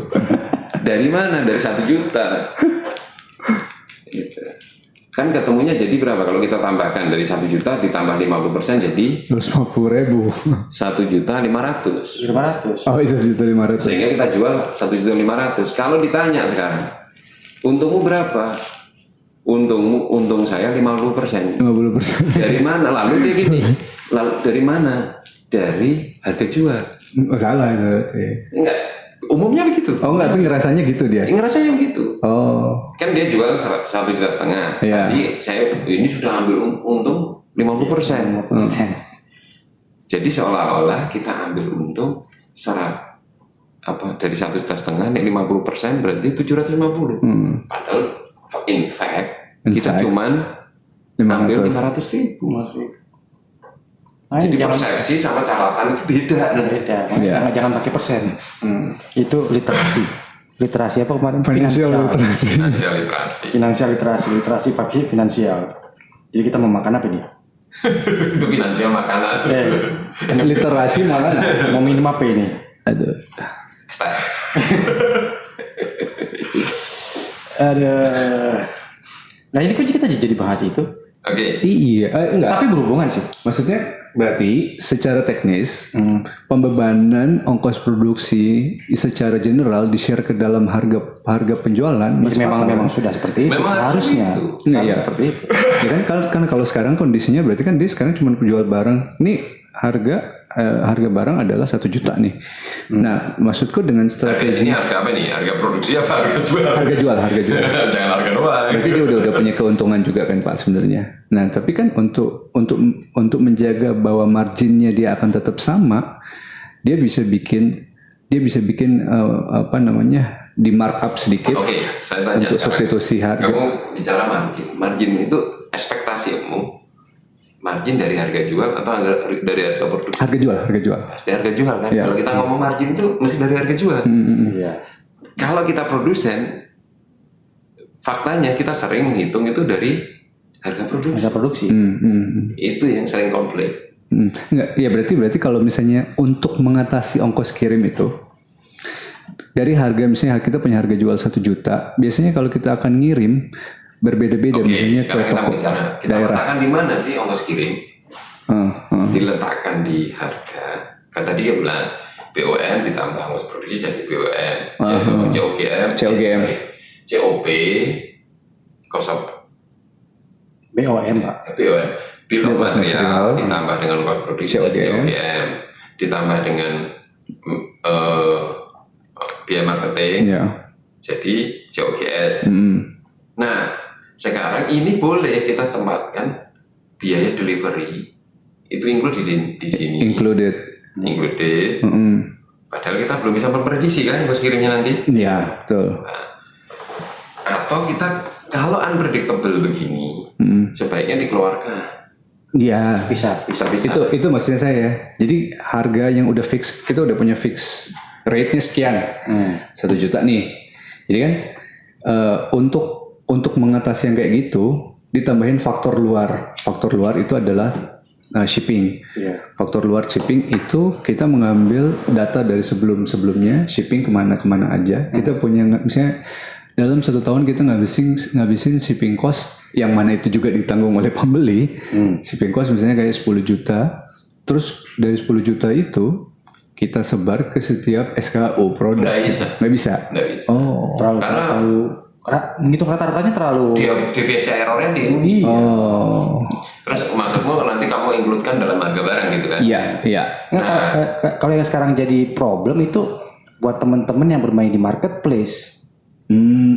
Dari mana? Dari 1 juta. Gitu. Kan ketemunya jadi berapa? Kalau kita tambahkan dari 1 juta ditambah 50% jadi 250.000. 1.500.000. 500. Oh, 1.500.000. Sehingga kita jual 1.500.000. Kalau ditanya sekarang, untungmu berapa? Untung saya 50%. 50%. Dari mana? Lalu dia gini. Lalu dari mana? Dari harga jual. Oh, salah itu. Enggak. Umumnya begitu. Oh enggak, tapi ngerasanya gitu dia. Ngerasanya begitu. Oh. Kan dia jual 1,5 juta. Iya. Jadi saya ini sudah ambil untung 50%. Jadi seolah-olah kita ambil untung dari 1,5 juta, nih 50% berarti 750. Padahal in fact kita cuman ambil 500.000. Jadi persepsi sama catatan itu beda. Beda. Jangan pakai persen. Itu literasi. Literasi apa kemarin? Financial literasi. Finansial literasi. Literasi pakai finansial. Jadi kita mau makan apa nih? Itu finansial makanan. Literasi malah Mau minum apa ini? aduh. Ada. Nah ini kok kita jadi bahas itu? Oke. Iya, enggak. Tapi berhubungan sih. Maksudnya berarti secara teknis pembebanan ongkos produksi secara general di-share ke dalam harga penjualan Memang sudah seperti itu. Memang Seharusnya Iya. seperti itu. Ya kan kalau sekarang kondisinya berarti kan dia sekarang cuma penjual barang. Nih harga barang adalah 1 juta nih. Nah, maksudku dengan strategi Ini harga apa nih? Harga produksi apa harga jual? harga jual. Jangan harga doang. Berarti dia udah punya keuntungan juga kan Pak sebenarnya. Nah, tapi kan untuk menjaga bahwa marginnya dia akan tetap sama, dia bisa bikin di markup sedikit. Oke, saya tanya untuk sekarang. substitusi harga. Kamu bicara margin. Margin itu ekspektasimu. Margin dari harga jual atau dari harga produksi? Harga jual. Pasti harga jual kan. Ya. Kalau kita ngomong margin itu mesti dari harga jual. Iya. Kalau kita produsen, faktanya kita sering menghitung itu dari harga produksi. Harga produksi. Itu yang sering konflik. Enggak, ya berarti kalau misalnya untuk mengatasi ongkos kirim itu dari harga misalnya kita punya harga jual 1 juta, biasanya kalau kita akan ngirim berbeda-beda Oke, misalnya ke sekarang kita toko bicara. Kita daerah. letakkan di mana sih ongkos kirim? Diletakkan di harga. Kan tadi dia bilang BOM ditambah ongkos produksi jadi BOM. COGM. COP. Kosop. BOM Pak. BOM. Bill of Material. material ditambah dengan ongkos produksi jadi COGM. Ditambah dengan biaya marketing Ya. jadi COGS. Nah, sekarang ini boleh kita tempatkan biaya delivery itu include di sini. Included. Padahal kita belum bisa memprediksi kan ongkos kirimnya nanti. Ya, betul. Atau kita kalau unpredictable begini, sebaiknya dikeluarkan. Ya, Bisa. itu maksudnya saya. Jadi harga yang udah fix, kita udah punya fix rate-nya sekian, 1 juta nih. Jadi kan untuk mengatasi yang kayak gitu, ditambahin faktor luar. Faktor luar itu adalah shipping. Iya. Faktor luar shipping itu kita mengambil data dari sebelumnya shipping kemana aja. Kita punya misalnya dalam 1 tahun kita ngabisin shipping cost yang mana itu juga ditanggung oleh pembeli. Shipping cost misalnya kayak 10 juta. Terus dari 10 juta itu kita sebar ke setiap SKU produk. Nggak bisa. Nggak bisa. Nggak bisa. Oh. Terlalu menghitung rata-ratanya terlalu Deviasi errornya tinggi. Oh. Terus maksudmu nanti kamu include-kan dalam harga barang gitu kan? Iya, iya. Nah, kalau yang sekarang jadi problem itu buat teman-teman yang bermain di marketplace,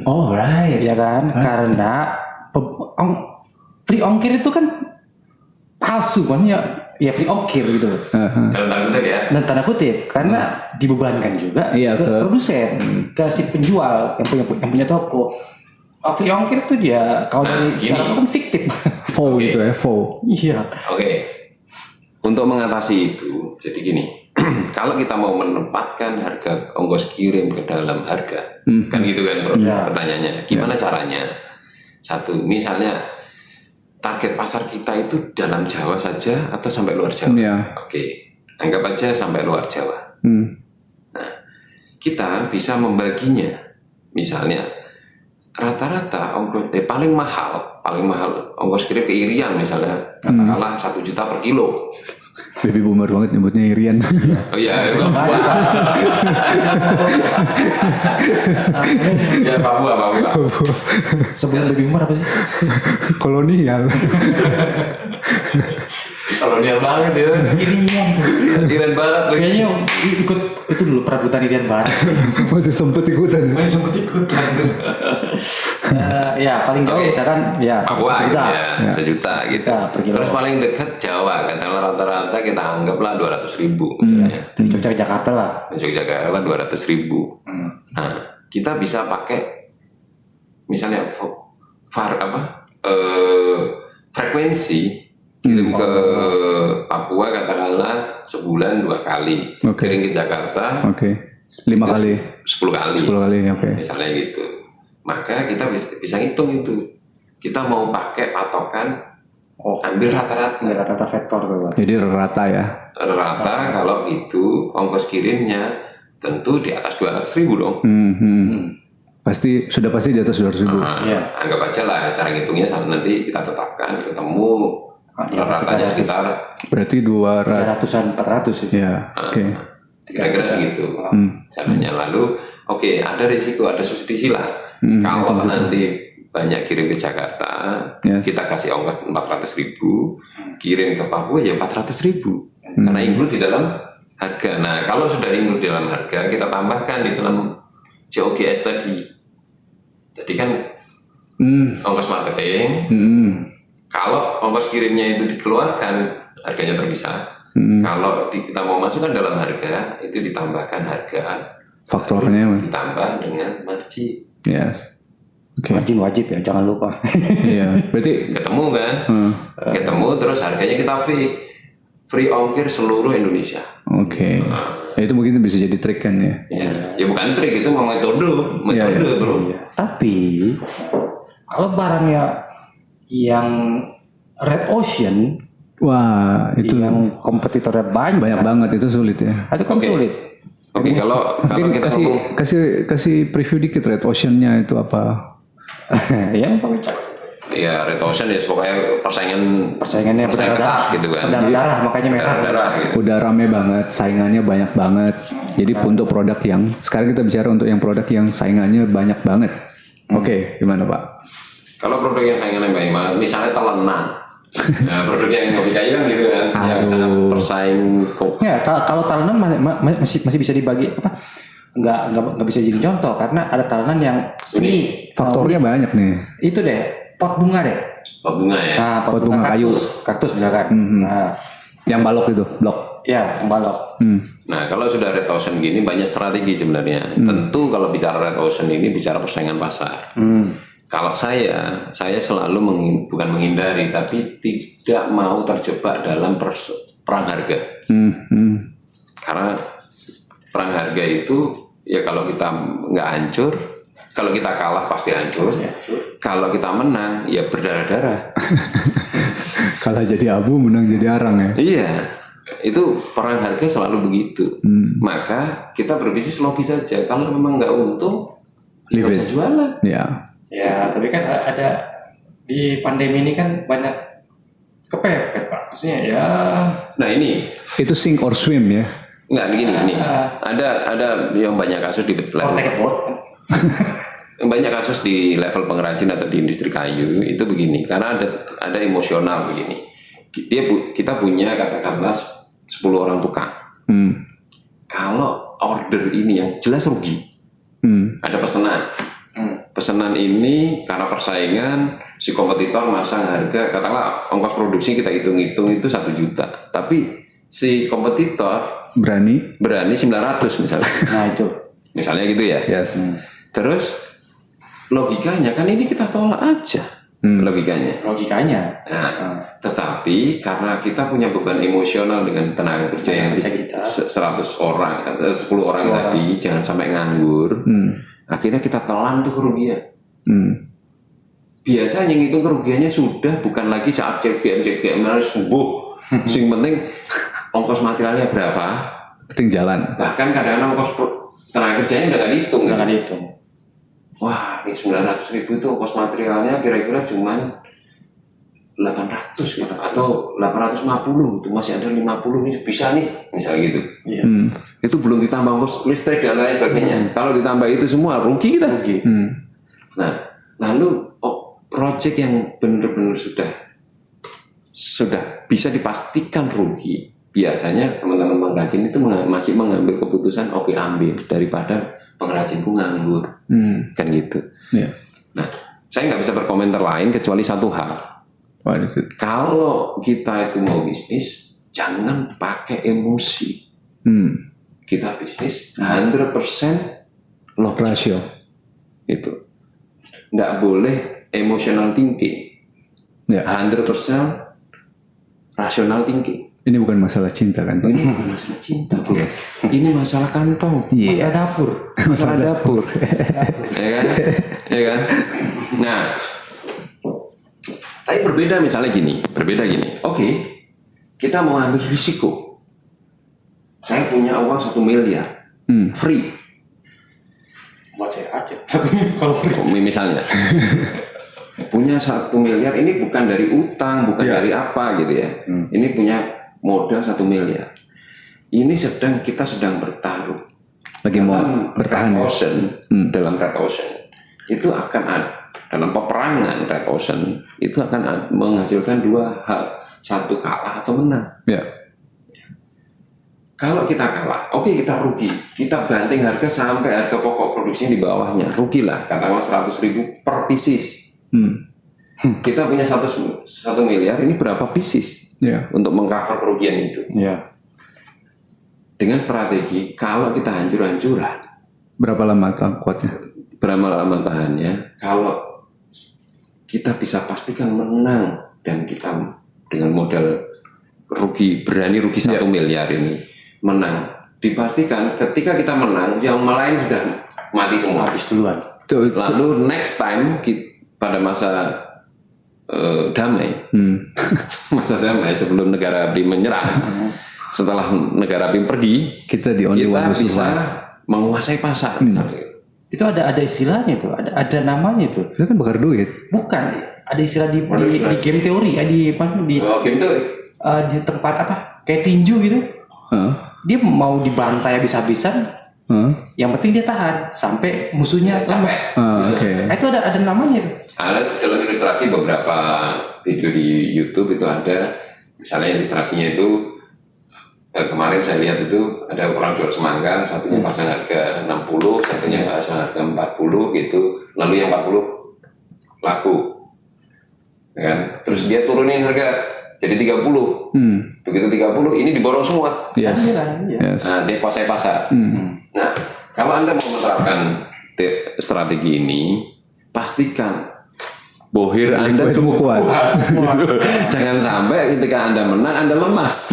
Oh, right. ya kan? Karena free ongkir itu kan palsu, maksudnya ya free ongkir gitu. Dalam tanda kutip ya. Dan tanda kutip karena dibebankan juga Iya, ke ke- produsen, ke si penjual yang punya toko. Free ongkir itu dia kalau dari Nah, secara gini. kan fiktif. Faux Oke. gitu ya, faux. Iya. Oke. Untuk mengatasi itu, jadi gini. Kalau kita mau menempatkan harga ongkos kirim ke dalam harga, kan gitu kan bro, pertanyaannya. Gimana caranya? Satu, misalnya target pasar kita itu dalam Jawa saja atau sampai luar Jawa? Iya. Oke, anggap aja sampai luar Jawa. Hmm. Kita bisa membaginya. Misalnya rata-rata ongkos paling mahal ongkos kirim ke Irian misalnya katakanlah 1 juta per kilo. Baby boomer banget nyebutnya Irian. Oh iya, itu ya Papua. Sebelum baby boomer apa sih? Kolonial. Kolonial banget ya. Irian tuh. Irian Barat lagi. Kayaknya ikut itu dulu perabutan Irian Barat. Masih sempet ikutan. Masih sempat ikutan. Ya paling jauh Oke. misalkan ya Papua 1 gitu juta. ya, 1 juta gitu. Ya, per kilo. Terus paling dekat Jawa, katakanlah rata-rata kita anggaplah 200.000 misalnya. Dari Jogja ke Jakarta lah. Yogyakarta 200.000. Nah, kita bisa pakai misalnya frekuensi kirim ke Papua katakanlah sebulan 2 kali, Oke. kirim ke Jakarta Oke. 5 kali. 10 kali, 10 kali, oke. misalnya gitu. Maka kita bisa hitung itu. Kita mau pakai patokan ambil rata-rata. Rata-rata vektor tuh. Jadi rata ya. Rata kalau itu ongkos kirimnya tentu di atas 200.000 dong. Pasti di atas 200.000. Nah, Iya. anggap aja lah cara ngitungnya nanti kita tetapkan ketemu ratanya sekitar Berarti 200. 300-an 400 sih. Ya, oke. kira-kira segitu caranya. Lalu ada risiko, ada subsidi lah. Kalau nanti banyak kirim ke Jakarta, Yes. kita kasih ongkos 400.000, kirim ke Papua ya 400.000, karena include di dalam harga. Nah kalau sudah include di dalam harga, kita tambahkan di dalam COGS tadi. Tadi kan ongkos marketing. Kalau ongkos kirimnya itu dikeluarkan, harganya terpisah. Kalau kita mau masukkan dalam harga, itu ditambahkan harga. Faktornya. lalu ditambah dengan margin. Yes. Oke. Margin wajib ya, jangan lupa. Iya. Berarti Ketemu kan? Ketemu terus harganya kita free ongkir seluruh Indonesia. oke. Ya, itu mungkin bisa jadi trik kan ya. Ya bukan trik, itu memang metode bro. Tapi kalau barangnya yang red ocean, Wah, itu yang kompetitornya banyak banget itu sulit ya. itu kan Oke. sulit. Oke, kalau Mungkin kita kasih ngomong kasih preview dikit Red Ocean-nya itu apa? Yang ya red ocean ya pokoknya persaingannya persaingan berdarah ketat gitu kan. berdarah makanya merah. Darah gitu. Udah rame banget, saingannya banyak banget. Jadi untuk produk yang sekarang kita bicara untuk yang produk yang saingannya banyak banget. Oke, gimana Pak? Kalau produk yang saingannya banyak, misalnya telenan. Nah, produk yang kopi kayu kan gitu kan, yang sangat bersaing kok. Ya, kalau talenan masih bisa dibagi apa? Nggak bisa jadi contoh karena ada talenan yang seni. Faktornya banyak nih. Itu deh, pot bunga deh. Pot bunga ya. Nah, Pot bunga kayu. kaktus misalkan. Nah, Yang balok itu, blok. ya balok. Nah, kalau sudah red ocean gini banyak strategi sebenarnya. Tentu kalau bicara red ocean ini bicara persaingan pasar. Kalau saya selalu bukan menghindari, tapi tidak mau terjebak dalam perang harga. Karena perang harga itu ya kalau kita nggak hancur, kalau kita kalah pasti hancur. Kalau kita menang ya berdarah-darah. Kalah jadi abu, menang jadi arang ya. Iya, itu perang harga selalu begitu. Maka kita berbisnis logis saja. Kalau memang nggak untung, Leave nggak usah it. jualan. Ya. Ya, tapi kan ada di pandemi ini kan banyak kepepet Pak. Maksudnya ya Nah ini Itu sink or swim ya. nggak gini. Ada yang banyak kasus di level take a boat. banyak kasus di level pengrajin atau di industri kayu itu begini, karena ada emosional begini. Kita punya katakanlah 10 orang tukang. Kalau order ini yang jelas rugi, ada pesanan. Pesanan ini karena persaingan, si kompetitor masang harga, katakanlah ongkos produksi kita hitung-hitung itu 1 juta, tapi si kompetitor berani 900 misalnya. Nah itu. Misalnya gitu ya. Yes. Terus logikanya kan ini kita tolak aja. Logikanya. Nah, tetapi karena kita punya beban emosional dengan tenaga kerja yang 100 orang, 10 orang tadi, jangan sampai nganggur. Akhirnya kita telan tuh kerugian. Biasanya ngitung kerugiannya sudah bukan lagi saat CGM harus sembuh. Yang penting ongkos materialnya berapa. Penting jalan. Bahkan kadang-kadang ongkos tenaga kerjanya udah nggak dihitung. Wah, ini 900.000 itu ongkos materialnya kira-kira cuma 800 gitu, atau 850 itu masih ada 50 ini bisa nih, misalnya gitu. Itu belum ditambah ongkos listrik dan lain sebagainya. Kalau ditambah itu semua rugi kita. Nah, lalu project yang benar-benar sudah bisa dipastikan rugi, biasanya teman-teman pengrajin itu masih mengambil keputusan oke, ambil daripada pengrajinku nganggur, kan gitu. Nah, saya nggak bisa berkomentar lain kecuali satu hal. Kalau kita itu mau bisnis, jangan pakai emosi. Kita bisnis 100% Ratio. Itu nggak boleh emotional thinking. 100% rasional thinking. Ini bukan masalah cinta kan? Ini bukan masalah cinta, bro. Ini masalah kantong, masalah dapur, masalah dapur. Ya kan? Ya kan? Nah, tapi berbeda gini. Oke, kita mau ambil risiko. Saya punya uang 1 miliar, free. Buat saya aja. Kalau free. Misalnya. Punya 1 miliar ini bukan dari utang, bukan dari apa gitu ya. Ini punya modal 1 miliar. Ini kita sedang bertaruh. Lagi mau bertahan ya? Dalam red ocean. Itu akan ada, dalam peperangan red ocean, itu akan menghasilkan 2 hal. 1 kalah atau menang. Kalau kita kalah, oke, kita rugi. Kita banting harga sampai harga pokok produksinya di bawahnya. Rugilah, katakanlah 100.000 per pieces. Kita punya 1 miliar, ini berapa pieces untuk mengcover kerugian itu? Dengan strategi, kalau kita hancur-hancuran, berapa lama kuatnya? Berapa lama tahannya? Kalau kita bisa pastikan menang dan kita dengan modal berani rugi 1 miliar ini menang, dipastikan ketika kita menang, yang lain sudah mati semua, habis duluan. Lalu next time pada masa damai, masa damai sebelum negara api menyerah, setelah negara api pergi, kita bisa menguasai pasar. Itu ada istilahnya itu, ada namanya itu. Itu kan bakar duit. Bukan, ada istilah di game teori, game teori. Di tempat apa? Kayak tinju gitu. Dia mau dibantai habis-habisan. Yang penting dia tahan sampai musuhnya lemes. Itu ada namanya itu. Ada dalam ilustrasi beberapa video di YouTube itu ada, misalnya ilustrasinya itu kemarin saya lihat itu ada orang jual semangka, satunya pasang harga 60, satunya pasang harga 40 gitu, lalu yang 40 laku, kan? Terus dia turunin harga jadi 30, begitu 30 ini diborong semua. Nah, dia kuasai pasar. Nah, kalau Anda mau menerapkan strategi ini, pastikan bohir Anda cukup kuat. Jangan sampai ketika Anda menang, Anda lemas.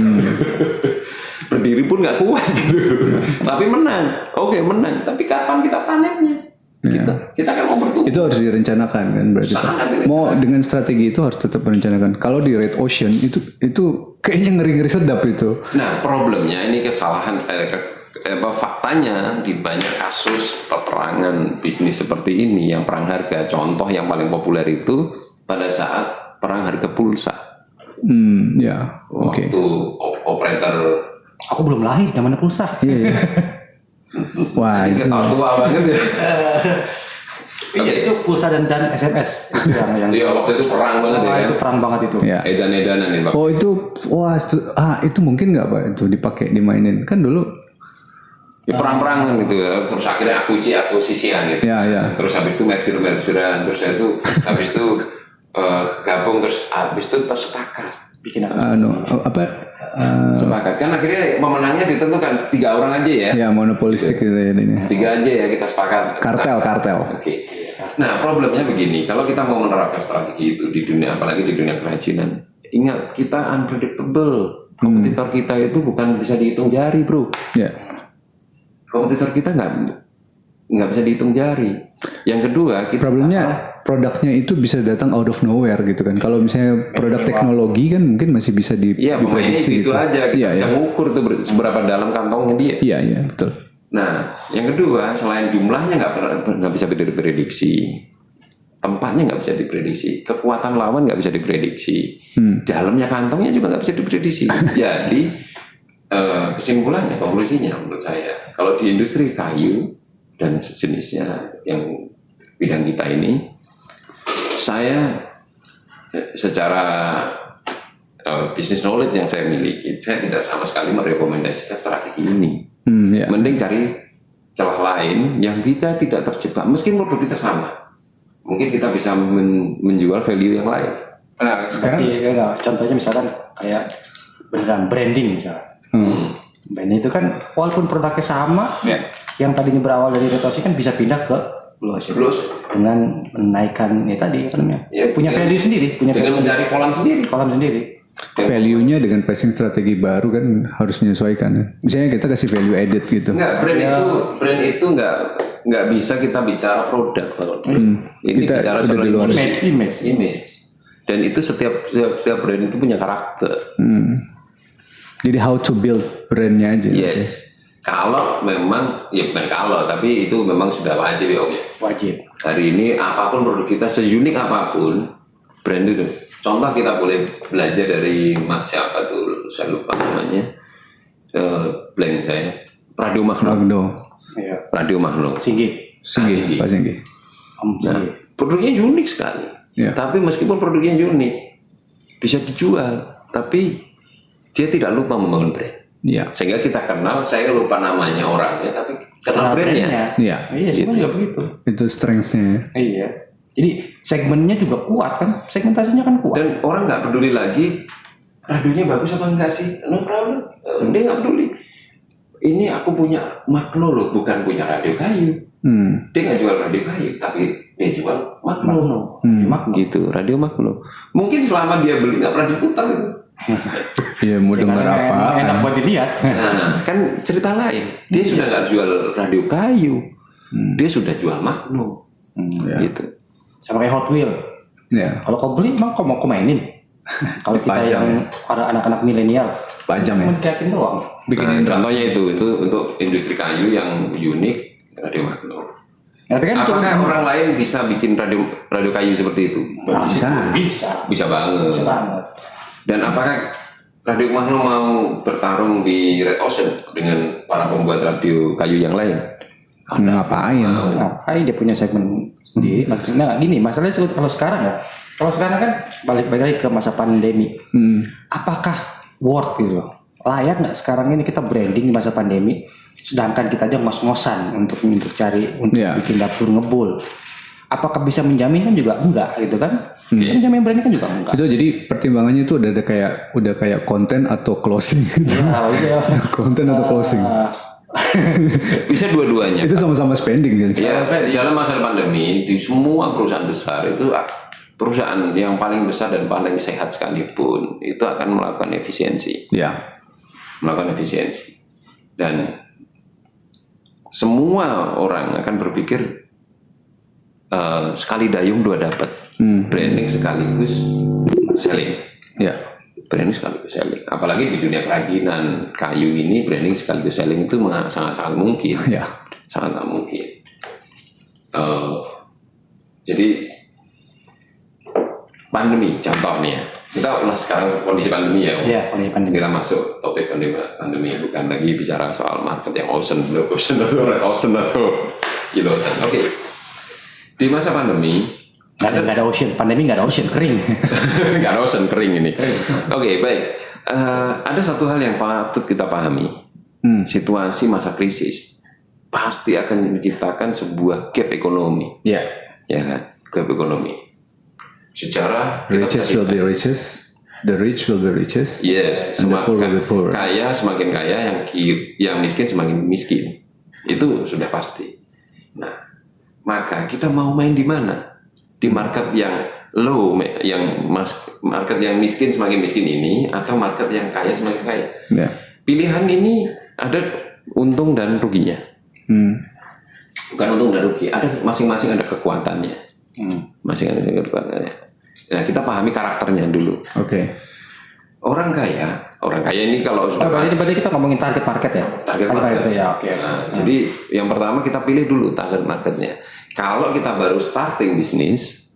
Berdiri pun nggak kuat gitu. Tapi menang. Oke, menang. Tapi kapan kita panennya? Kita kan mau bertumbuh. Itu harus direncanakan kan berarti. Mau dengan strategi itu harus tetap merencanakan. Kalau di red ocean itu kayaknya ngeri-ngeri sedap itu. Nah, problemnya ini kesalahan faktanya di banyak kasus peperangan bisnis seperti ini yang perang harga, contoh yang paling populer itu pada saat perang harga pulsa. Waktu operator, aku belum lahir zaman pulsa. Wah, itu tua banget ya. Iya, itu pulsa dan SMS itu yang Iya, waktu itu perang banget ya kan. itu perang banget itu. Ya. Edan-edanan nih Pak. Oh itu, wah itu mungkin nggak Pak itu dipakai dimainin kan dulu? Ya perang-perangan gitu ya. Terus akhirnya akuisisian gitu. Ya ya. Terus habis itu merger-mergeran, terus itu habis itu gabung, terus habis itu sepakat. Bikin apa? Sepakat kan akhirnya pemenangnya ditentukan 3 orang aja ya. Ya monopolistik gitu ya ini. 3 aja ya kita sepakat. Kartel. Oke. Nah problemnya begini, kalau kita mau menerapkan strategi itu di dunia, apalagi di dunia kerajinan, ingat kita unpredictable. Kompetitor kita itu bukan bisa dihitung jari, bro. Ya. Kompetitor kita nggak bisa dihitung jari. Yang kedua, kita Problemnya produknya itu bisa datang out of nowhere gitu kan. Kalau misalnya produk teknologi kan mungkin masih bisa iya pemainnya diprediksi itu aja, kita Iya, bisa ngukur tuh seberapa dalam kantongnya dia. Iya betul. Nah, yang kedua, selain jumlahnya nggak bisa diprediksi, tempatnya nggak bisa diprediksi, kekuatan lawan nggak bisa diprediksi, dalamnya kantongnya juga nggak bisa diprediksi. Jadi kesimpulannya, konklusinya menurut saya, kalau di industri kayu dan sejenisnya yang bidang kita ini, saya secara business knowledge yang saya miliki, saya tidak sama sekali merekomendasikan strategi ini. Ya. Mending cari celah lain yang kita tidak terjebak, meskipun produk kita sama, mungkin kita bisa menjual value yang lain. Nah, sekarang contohnya misalkan kayak beneran branding misalnya. Branding itu kan walaupun produknya sama, yang tadinya berawal dari retosi kan bisa pindah ke blush dengan menaikkan tadi namanya. Ya, punya value sendiri, dengan mencari kolam sendiri. Value-nya dengan pricing strategi baru kan harus menyesuaikan. Ya. Misalnya kita kasih value added gitu. Enggak, brand itu nggak bisa kita bicara produk kalau ini Kita bicara udah soal di luar image. Dan itu setiap brand itu punya karakter. Jadi how to build brandnya aja. Yes. Kalau memang, ya bukan kalau, tapi itu memang sudah wajib ya Om ya. Wajib. Hari ini apapun produk kita, seunik apapun brand itu. Contoh kita boleh belajar dari Mas siapa tuh, saya lupa namanya, blank saya, Radio Magno. Iya. Radio Magno. Singgih. Singgih, Pak Singgih. Nah, produknya unik sekali. Ya. Tapi meskipun produknya unik, bisa dijual, tapi dia tidak lupa membangun brand. Iya. Sehingga kita kenal, saya lupa namanya orangnya, tapi kenal brandnya. Iya. Iya, semua juga begitu. Itu strength-nya. Iya. Jadi segmennya juga kuat kan, segmentasinya kan kuat. Dan orang nggak peduli lagi radionya bagus apa enggak sih, no problem. Dia nggak peduli. Ini aku punya Magno loh, bukan punya radio kayu. Dia nggak jual radio kayu, tapi dia jual Magno. Magno. Gitu, radio Magno. Mungkin selama dia beli nggak pernah diputar itu. Iya, mau dengar apa? Enak buat dilihat. Nah, kan cerita lain. Dia sudah nggak jual radio kayu, dia sudah jual Magno. Gitu. Sama kayak Hot Wheel. Ya. Kalau kau beli, emang kau mau mainin? Kalau kita Dipajang yang para anak-anak milenial, Pajang ya. mendekatin doang. Nah, contohnya itu untuk industri kayu yang unik, radio Magno. Tapi kan Apakah orang lain bisa bikin radio kayu seperti itu? Bisa banget. Bisa banget. Dan apakah Radio Magno mau bertarung di Red Ocean dengan para pembuat radio kayu yang lain? Ngapain? Ngapain dia punya segmen sendiri? Nah, gini, masalahnya kalau sekarang kan balik lagi ke masa pandemi. Apakah worth gitu loh? Layak nggak sekarang ini kita branding di masa pandemi, sedangkan kita aja ngos-ngosan untuk bikin dapur ngebul. Apakah bisa menjamin kan juga enggak gitu kan? Menjamin branding kan juga enggak. Itu jadi pertimbangannya itu udah kayak konten atau closing. Konten atau closing. Bisa dua-duanya. Itu sama-sama spending kan. Ya, dalam masa pandemi di semua perusahaan besar itu perusahaan yang paling besar dan paling sehat sekalipun itu akan melakukan efisiensi. Ya. Melakukan efisiensi. Dan semua orang akan berpikir sekali dayung dua dapat. Branding sekaligus selling. Ya. Branding sekaligus selling. Apalagi di dunia kerajinan kayu ini branding sekaligus selling itu sangat-sangat mungkin. Ya. Sangat mungkin. Jadi pandemi contohnya. Kita ulas sekarang kondisi pandemi ya. Iya, kondisi pandemi. Kita masuk topik pandemi, bukan lagi bicara soal market yang ocean, blue ocean atau red ocean atau yellow ocean. Oke. Di masa pandemi Nggak ada ocean, pandemi nggak ada ocean, kering. nggak ada ocean, kering ini. Oke, baik. Ada satu hal yang patut kita pahami. Situasi masa krisis pasti akan menciptakan sebuah gap ekonomi, Ya. ya kan? Gap ekonomi. Secara The kita richest bisa will be lihat. richest, the rich will be richest, Yes, and the poor will be poor. kaya semakin kaya, yang miskin semakin miskin. Itu sudah pasti. Nah, maka kita mau main di mana? Di market yang low, market yang miskin semakin miskin ini, atau market yang kaya semakin kaya. Ya. Pilihan ini ada untung dan ruginya. Bukan untung dan rugi, ada masing-masing ada kekuatannya. Masing-masing ada kekuatannya. Nah, kita pahami karakternya dulu. Oke. Orang kaya ini kalau sudah Berarti kita ngomongin target market ya? target market. Ya, oke. Nah, jadi yang pertama kita pilih dulu target marketnya. Kalau kita baru starting bisnis,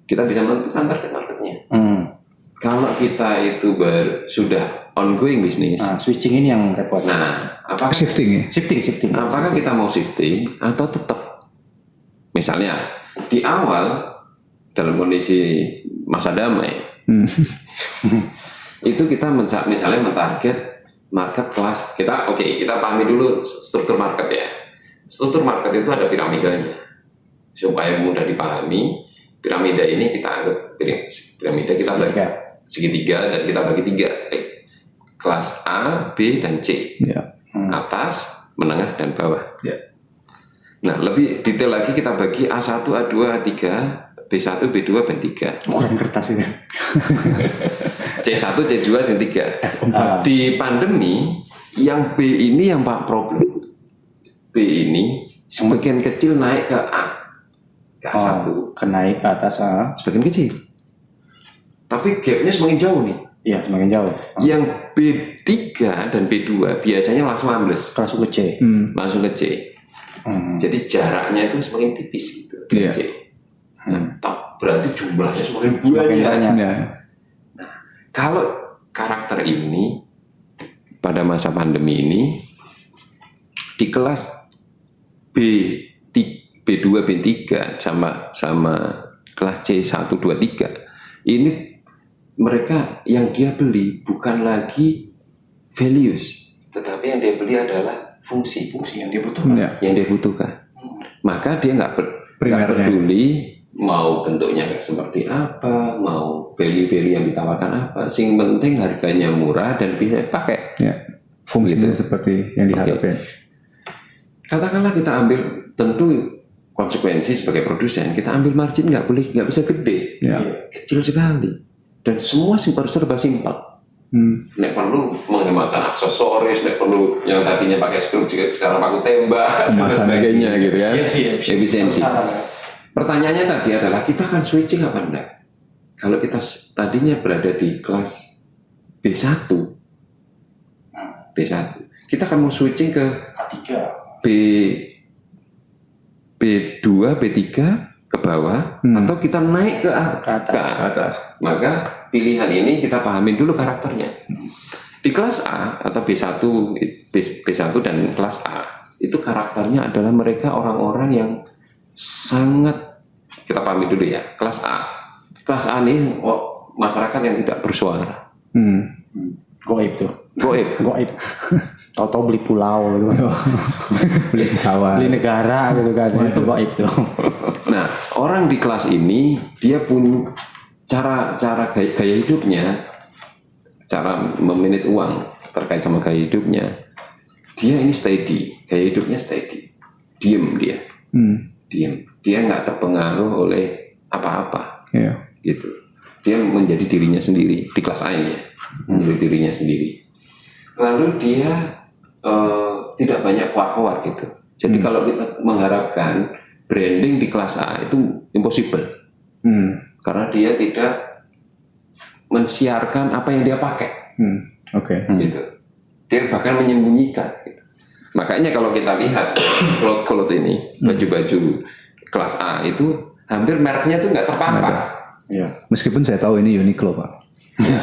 kita bisa menentukan target marketnya. Kalau kita itu sudah ongoing bisnis, Nah, switching ini yang repot. nah apakah Shifting ya. Shifting. apakah kita mau shifting atau tetap, misalnya di awal dalam kondisi masa damai, itu kita misalnya mentarget market kelas kita. Kita pahami dulu struktur market ya. Struktur market itu ada piramidanya supaya mudah dipahami. Piramida ini kita anggap piramida kita bagi segitiga dan kita bagi 3, kelas A, B, dan C. Ya. Atas, menengah, dan bawah. Ya. Nah, lebih detail lagi kita bagi A1, A2, A3, B1, B2, B3. Ukuran kertas ini. C1, C2, C3. Di pandemi, yang B ini yang problem. B ini sebagian kecil naik ke A. Ke A1. Kenaik ke atas. Sebagian kecil. Tapi gapnya semakin jauh nih. Iya, semakin jauh. Yang B3 dan B2 biasanya langsung ambles. Langsung ke C. Langsung ke C. Jadi jaraknya itu semakin tipis gitu. Dengan Iya. C. Berarti jumlahnya semakin Semakin banyak. banyak. Ya. Kalau karakter ini pada masa pandemi ini di kelas B2, B3 sama kelas C1, 2, 3 ini mereka yang dia beli bukan lagi values, tetapi yang dia beli adalah fungsi yang dia butuhkan. Ya. Yang dia butuhkan. Maka dia nggak Primernya. peduli mau bentuknya kayak seperti apa, mau value-value yang ditawarkan apa. Sing penting harganya murah dan bisa pakai. Ya. Fungsinya seperti yang diharapkan. Katakanlah kita ambil, tentu konsekuensi sebagai produsen, kita ambil margin nggak bisa gede, Ya. kecil sekali, dan semua serba simpel. Nek perlu menghematkan aksesoris, nek perlu yang tadinya pakai skrup sekarang pakai tembak dan sebagainya gitu kan. Efisiensi. Pertanyaannya tadi adalah kita akan switching apa enggak? Kalau kita tadinya berada di kelas B1, kita akan mau switching ke B2, B3 ke bawah, atau kita naik ke atas. Maka pilihan ini kita pahamin dulu karakternya. Di kelas A atau B1 dan kelas A itu karakternya adalah mereka orang-orang yang sangat, kita pahami dulu ya. Kelas A ini masyarakat yang tidak bersuara. Goib tuh. Goib. Tahu-tahu beli pulau gitu. Beli pesawat. Beli negara gitu kan. Itu goib tuh. Nah, orang di kelas ini dia punya cara gaya hidupnya, cara memanage uang terkait sama gaya hidupnya. Dia ini steady, gaya hidupnya steady, diem dia, diem. Dia nggak terpengaruh oleh apa-apa, gitu. Dia menjadi dirinya sendiri di kelas A ini, menjadi dirinya sendiri. Lalu dia tidak banyak kuat-kuat gitu. Jadi kalau kita mengharapkan branding di kelas A itu impossible. Karena dia tidak mensiarkan apa yang dia pakai. Gitu. Dia bahkan menyembunyikan. Gitu. Makanya kalau kita lihat klot ini, baju-baju kelas A itu hampir mereknya tuh nggak terpampang. Meskipun saya tahu ini Uniqlo, Pak. Ya.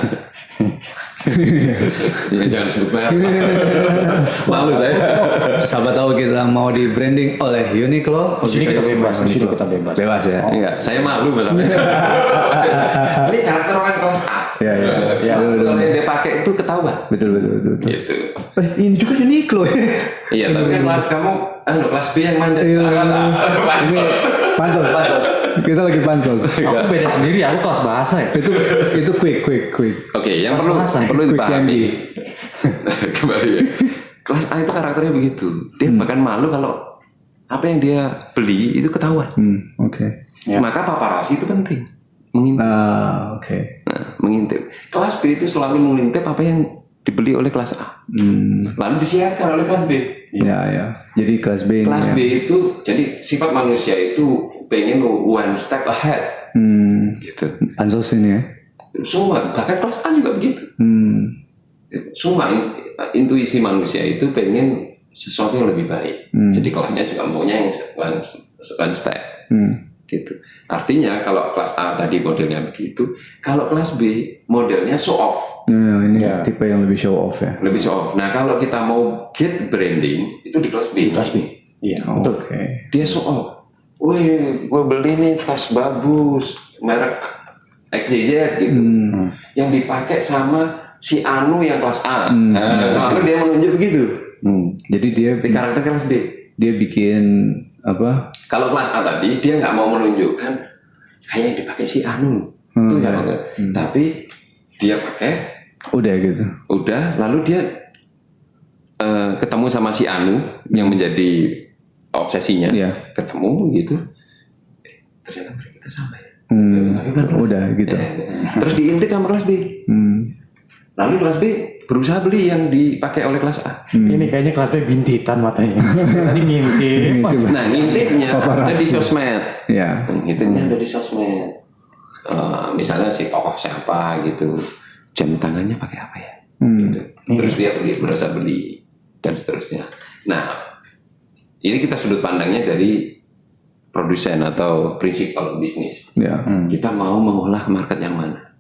Ya, jangan sebut merek. Malu saya. Siapa tahu kita mau di branding oleh Uniqlo. Di sini kita bebas, di sini kita bebas. Bebas ya. Enggak, saya malu masalahnya. Ini karakter orang kelas A. Ya, ya. Ya, Kalau yang dia pakai itu ketahuan. Betul. Gitu. Ini juga Uniqlo ya. Iya, tapi kan kamu kelas B yang manja. Iya. Pansos. Pansos. Kita lagi pansos. Aku beda sendiri, aku kelas bahasa ya. Itu quick. Oke, yang perlu Quick dipahami. Kembali ya. Kelas A itu karakternya begitu. Dia bahkan malu kalau apa yang dia beli itu ketahuan. Oke. Ya. Maka paparazzi itu penting. Mengintip. Oke. Nah, mengintip. Kelas B itu selalu mengintip apa yang dibeli oleh kelas A. Lalu disiarkan oleh kelas B. Ya. Jadi kelas B ini. Kelas ya. B itu jadi sifat manusia itu pengen one step ahead. Gitu. Pansos ini ya. Semua bahkan kelas A juga begitu. Semua intuisi manusia itu pengen sesuatu yang lebih baik. Jadi kelasnya juga maunya yang one step. Gitu. Artinya kalau kelas A tadi modelnya begitu, kalau kelas B modelnya show off. Nah, ini Ya. tipe yang lebih show off ya. Lebih show off. Nah kalau kita mau get branding itu di kelas B. Kelas B. Iya, betul. Oke. Dia show off. Wih, gue beli nih tas bagus, merek XYZ gitu. Yang dipakai sama si Anu yang kelas A. Nah, selalu dia menunjuk begitu. Jadi dia Di karakter kelas B. dia bikin apa? Kalau kelas A tadi dia nggak mau menunjukkan kayak yang dipakai si Anu. Itu nggak mau. Tapi dia pakai, Udah gitu. udah, lalu dia ketemu sama si Anu yang menjadi obsesinya. Iya. Ketemu gitu. Ternyata mereka kita sama ya. Udah gitu. Terus diintip sama kelas B. Lalu kelas B berusaha beli yang dipakai oleh kelas A. Ini kayaknya kelas B bintitan matanya. Tadi ngintip. Nah, ngintipnya ada di sosmed. Ya. Ngintipnya ada di sosmed. Misalnya si tokoh siapa gitu, jam tangannya pakai apa ya? Gitu. Terus dia berusaha beli dan seterusnya. Nah, ini kita sudut pandangnya dari produsen atau prinsipal bisnis. Ya. Kita mau mengolah market yang mana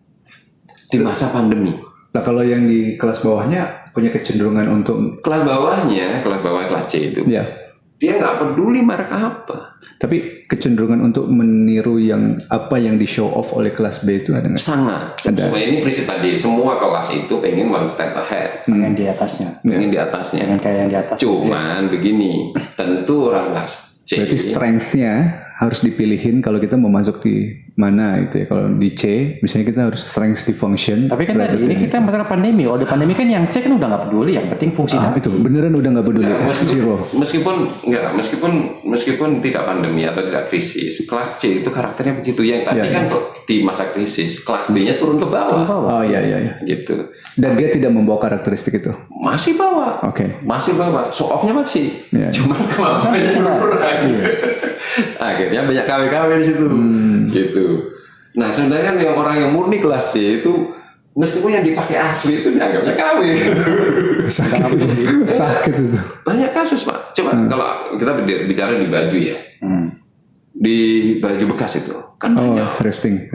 di masa pandemi. Nah kalau yang di kelas bawahnya punya kecenderungan untuk Kelas bawahnya, kelas bawah kelas C itu, ya. dia nggak peduli merek apa. Tapi kecenderungan untuk meniru yang apa yang di show off oleh kelas B itu ada nggak? Sangat. Ada. Supaya ini prinsip tadi, semua kelas itu pengen one step ahead, Pengen di atasnya. pengen di atasnya. Pengen kayak yang di atas. Cuman begini, tentu orang kelas C. Berarti strength-nya harus dipilihin kalau kita mau masuk di mana gitu ya. Kalau di C, misalnya kita harus strength di function. Tapi kan tadi ini kita masalah pandemi. Kalau di pandemi kan yang C kan udah nggak peduli. Yang penting fungsi. Itu beneran udah nggak peduli. Zero. Meskipun tidak pandemi atau tidak krisis, kelas C itu karakternya begitu. Yang tadi kan di masa krisis, kelas B-nya turun ke bawah. Oh iya. Gitu. Dan dia tidak membawa karakteristik itu. Masih bawah. Oke. Masih bawah. Show off-nya masih. Iya. Cuman kemampuannya berkurang. Akhirnya banyak KW-KW di situ. Gitu. Nah, sebenarnya kan yang orang yang murni kelas C itu meskipun yang dipakai asli itu dianggapnya KW. Sakit itu. Banyak kasus, Pak. Coba kalau kita bicara di baju ya. Di baju bekas itu kan Oh, banyak thrifting.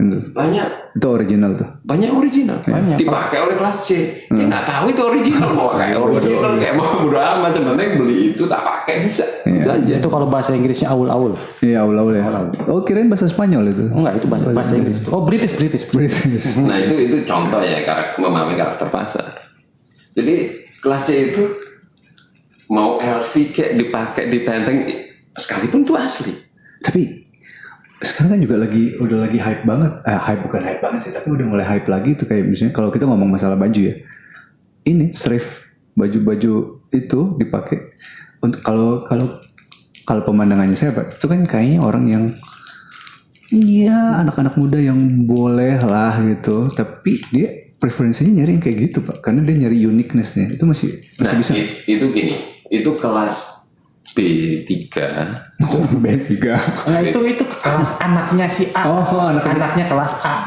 Itu original tuh. banyak original. Banyak. Dipakai oleh kelas C. Dia nggak tahu itu original, mau kayak original kayak mau bodo amat, sebenarnya beli itu tak pakai bisa. Itu aja. Itu kalau bahasa Inggrisnya awul-awul. Iya, awal-awal ya. Oh, kirain bahasa Spanyol itu. Enggak, itu bahasa Inggris. Oh, British. British. Nah itu contoh ya memahami karakter pasar. Jadi kelas C itu mau LV kayak dipakai ditenteng sekalipun itu asli. Tapi sekarang kan juga udah lagi hype banget. Hype bukan hype banget sih, tapi udah mulai hype lagi tuh kayak misalnya kalau kita ngomong masalah baju ya. Ini thrift baju-baju itu dipakai untuk kalau pemandangannya saya Pak, itu kan kayaknya orang yang ya anak-anak muda yang boleh lah gitu, tapi dia preferensinya nyari yang kayak gitu Pak, karena dia nyari uniqueness-nya. Itu masih Nah bisa. itu gini, itu kelas B3. B3. Nah, itu kelas anaknya si A. Oh, anaknya kelas A.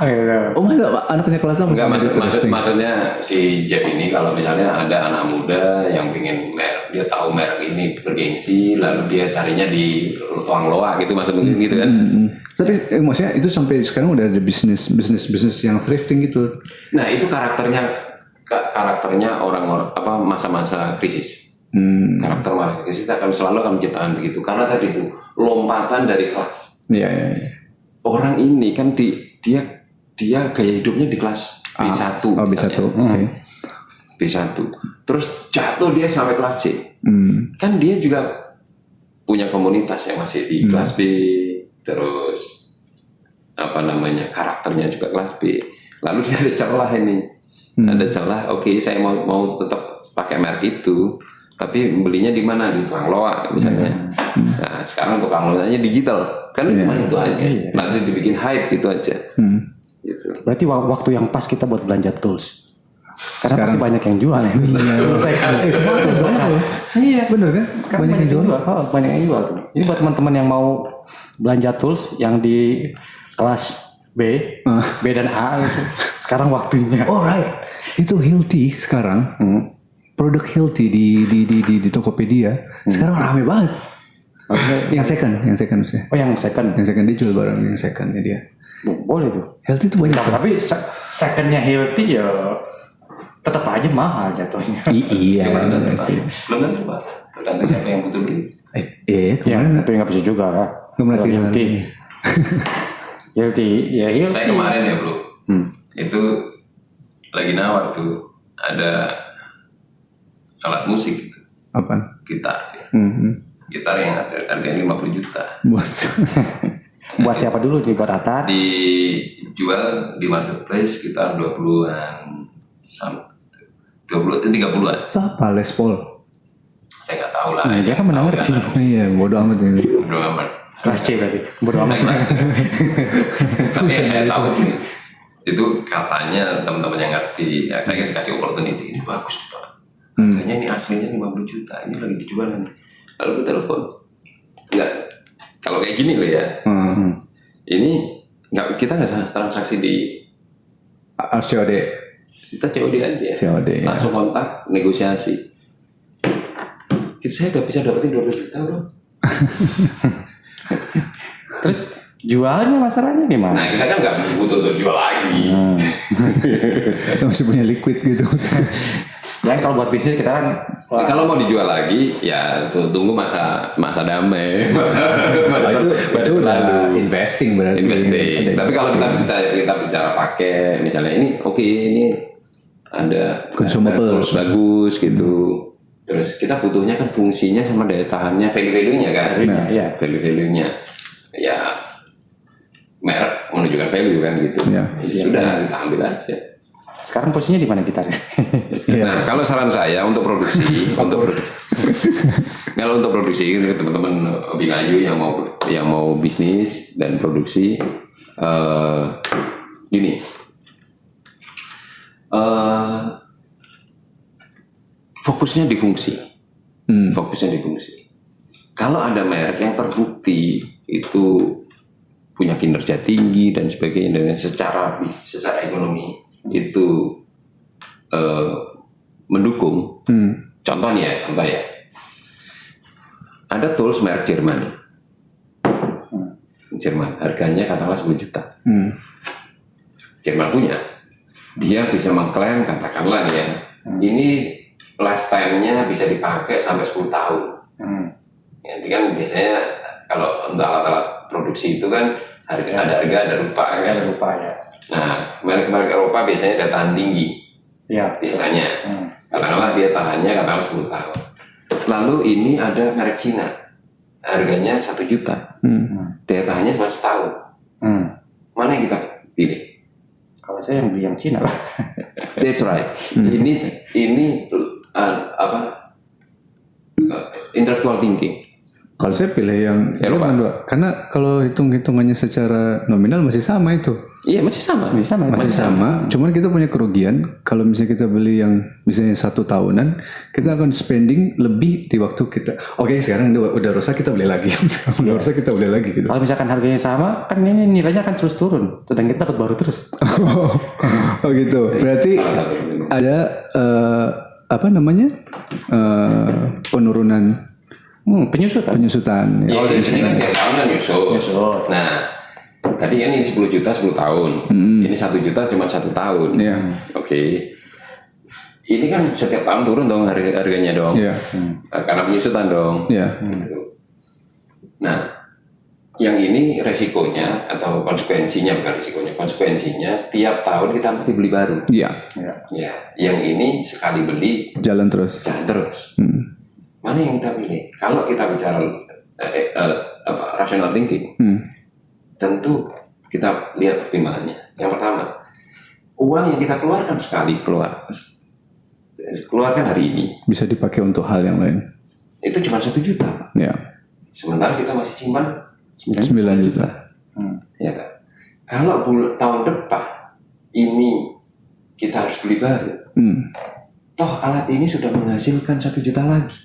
Oh, masa anaknya kelas apa? Enggak, maksudnya si Jeff ini kalau misalnya ada anak muda yang pengen merek, dia tahu merek ini bergengsi, lalu dia carinya di ruang loa gitu, maksudnya gitu kan. Tapi maksudnya itu sampai sekarang udah ada bisnis yang thrifting gitu. Nah itu karakternya karakternya orang-orang masa-masa krisis. Karakter masa krisis akan selalu menciptakan begitu. Karena tadi itu lompatan dari kelas. Iya. Orang ini kan dia gaya hidupnya di kelas B1. Oh, B1. Oke. B1. Terus jatuh dia sampai kelas C. Kan dia juga punya komunitas yang masih di kelas B. Terus karakternya juga kelas B. Lalu dia ada celah ini. Ada celah, oke, saya mau tetap pakai merek itu. Tapi belinya di mana? Di tukang loak misalnya. Nah, sekarang tukang loaknya digital. Kan cuma itu aja. Nanti dibikin hype gitu aja. Gitu. Berarti waktu yang pas kita buat belanja tools. Karena pasti banyak yang jual ya. Iya, Bener kan? Banyak yang jual. Banyak yang jual tuh. Ini buat teman-teman yang mau belanja tools yang di kelas B dan A gitu. Sekarang waktunya. Alright. Itu Hilti sekarang. Produk Hilti di Tokopedia sekarang rame banget. Yang second sih. Oh, yang second. Yang second dia jual barang yang secondnya dia. Boleh tuh. Hilti itu banyak. Tapi secondnya Hilti ya tetap aja mahal jatuhnya. Iya. Belum tentu Pak. Tergantung siapa yang butuh beli. Kemarin tapi nggak bisa juga. merhatiin Hilti. Saya kemarin ya bro, itu lagi nawar tuh ada alat musik gitu, apa? gitar yang harganya 50 juta. Buat siapa dulu nih? Buat Atar? Dijual di marketplace sekitar 20-an, 30-an. Apa Les Paul? Saya nggak tahu lah. Dia kan menang ngerti. Iya, bodoh amat ini. Bodo amat. Kelas C berarti. Bodo amat. Tapi yang saya tahu ini, itu katanya teman-teman yang ngerti, ya saya dikasih opportunity, ini bagus Pak. Harganya ini aslinya 50 juta, ini lagi dijual. Lalu kita telepon, enggak, kalau kayak gini loh ya, ini nggak, kita nggak transaksi di COD. Kita COD aja, COD, langsung kontak, negosiasi. Saya udah bisa dapetin 12 juta bro. Terus jualnya masalahnya gimana? Nah kita kan nggak butuh untuk jual lagi. Masih punya liquid gitu. Ya kalau buat bisnis kita kan kalau mau dijual lagi ya tunggu masa damai. itu udah investing berarti. Investing. Tapi kalau kita bicara pakai misalnya ini ini ada consumable terus bagus gitu. Terus kita butuhnya kan fungsinya sama daya tahannya, value-nya kan. Value-nya. Ya merek menunjukkan value kan gitu. Ya sudah kita ambil aja. Sekarang posisinya di mana kita? Nah, kalau saran saya untuk produksi, kalau untuk produksi teman-teman hobi kayu yang mau bisnis dan produksi, gini, fokusnya di fungsi, Kalau ada merek yang terbukti itu punya kinerja tinggi dan sebagainya, dan secara ekonomi itu mendukung. Contoh ya, ada tools merek Jerman, harganya katakanlah 10 juta. Jerman punya, dia bisa mengklaim katakanlah ya, ini lifetime-nya bisa dipakai sampai 10 tahun. Nanti kan biasanya kalau untuk alat-alat produksi itu kan ada rupa kan. Ada rupa ya. Nah, merek-merek Eropa biasanya daya tahan tinggi. Ya. Biasanya. Katakanlah dia tahannya katakanlah 10 tahun. Lalu ini ada merek Cina. Harganya 1 juta. Daya tahannya cuma setahun. Mana yang kita pilih? Kalau saya yang beli yang Cina lah. That's right. Ini intellectual thinking. Kalau saya pilih yang Eropa, karena kalau hitung-hitungannya secara nominal masih sama itu. Iya masih sama. Masih sama. Cuman kita punya kerugian kalau misalnya kita beli yang misalnya 1 tahunan, kita akan spending lebih di waktu kita. Oke, sekarang udah rusak kita beli lagi. Rusak kita beli lagi gitu. Kalau misalkan harganya sama, kan ini nilainya akan terus turun. Sedang kita dapat baru terus. Oh gitu. Berarti ada penurunan. Penyusutan. Ya, ini kan tiap tahun kan nyusut. Nah, tadi kan ini 10 juta 10 tahun. Ini 1 juta cuma 1 tahun. Iya. Oke. ini kan setiap tahun turun dong harganya dong. Iya. Karena penyusutan dong. Iya. Gitu. Nah, yang ini resikonya atau konsekuensinya, bukan resikonya, konsekuensinya tiap tahun kita mesti beli baru. Iya. Ya, yang ini sekali beli Jalan terus. jalan terus. Hmm. Mana yang kita pilih? Kalau kita bicara rational thinking, tentu kita lihat pertimbangannya. Yang pertama, uang yang kita keluarkan sekali keluarkan hari ini, Bisa dipakai untuk hal yang lain. itu cuma 1 juta. Ya. Sementara kita masih simpan 9 juta. Ya kan? Kalau tahun depan ini kita harus beli baru, toh alat ini sudah menghasilkan 1 juta lagi.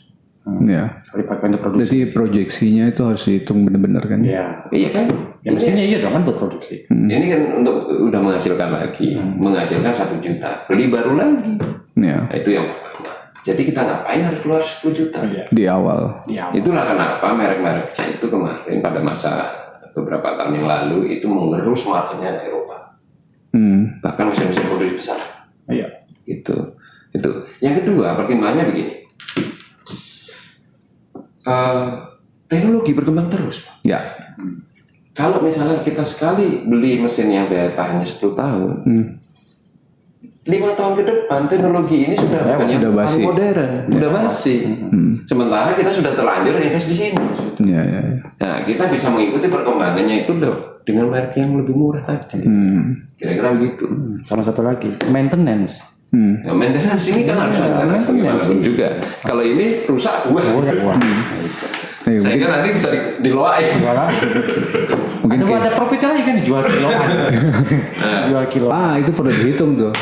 Ya. Kalau dipakai untuk produksi. Berarti proyeksinya itu harus dihitung benar-benar kan? Iya. Iya kan? Ya mestinya iya dong kan buat produksi. Ini kan untuk udah menghasilkan lagi, menghasilkan 1 juta, beli baru lagi. Ya. Nah, itu yang pertama. Jadi kita ngapain harus keluar 10 juta? Di awal. Iya. Itulah kenapa merek-mereknya itu kemarin pada masa beberapa tahun yang lalu itu mengerus marketnya Eropa. Bahkan mesin-mesin produksi besar. Iya. Itu. Yang kedua pertimbangannya begini. Teknologi berkembang terus. Ya. Kalau misalnya kita sekali beli mesin yang daya tahannya 10 tahun, 5 tahun ke depan teknologi ini sudah bukan yang udah basi. modern, udah basi. Sementara kita sudah terlanjur invest di sini. Ya. Nah, kita bisa mengikuti perkembangannya itu loh dengan merek yang lebih murah tadi. Kira-kira begitu. Sama satu lagi, maintenance. Nah, maintenance ini kan harus maintenance bagaimanapun juga. Kalau ini rusak, wah. Saya kira nanti bisa diloain. Mungkin Ada profit lagi kan dijual kiloan. Jual kilo. itu perlu dihitung tuh.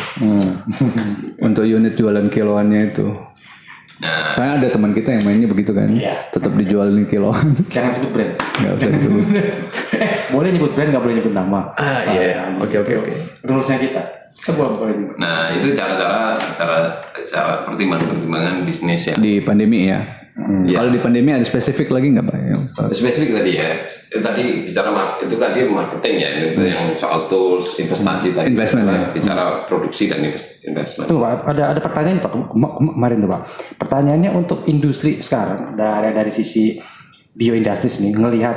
Untuk unit jualan kiloannya itu. Karena ada teman kita yang mainnya begitu kan. Iya. Tetap dijualin kiloan. Jangan sebut brand. Nggak usah disebut. Boleh nyebut brand, nggak boleh nyebut nama. Iya. Oke. Rulesnya kita. Kita boleh nyebut. Nah, itu cara pertimbangan bisnis ya. Di pandemi ya. Ya. Kalau di pandemi ada spesifik lagi nggak Pak? Spesifik tadi ya. Tadi bicara itu tadi marketing ya, itu yang soal tools, investasi tadi. Investment, ya. Bicara produksi dan investment. Tuh Pak, ada pertanyaan Pak kemarin tuh Pak. Pertanyaannya untuk industri sekarang dari sisi bioindustri ini ngelihat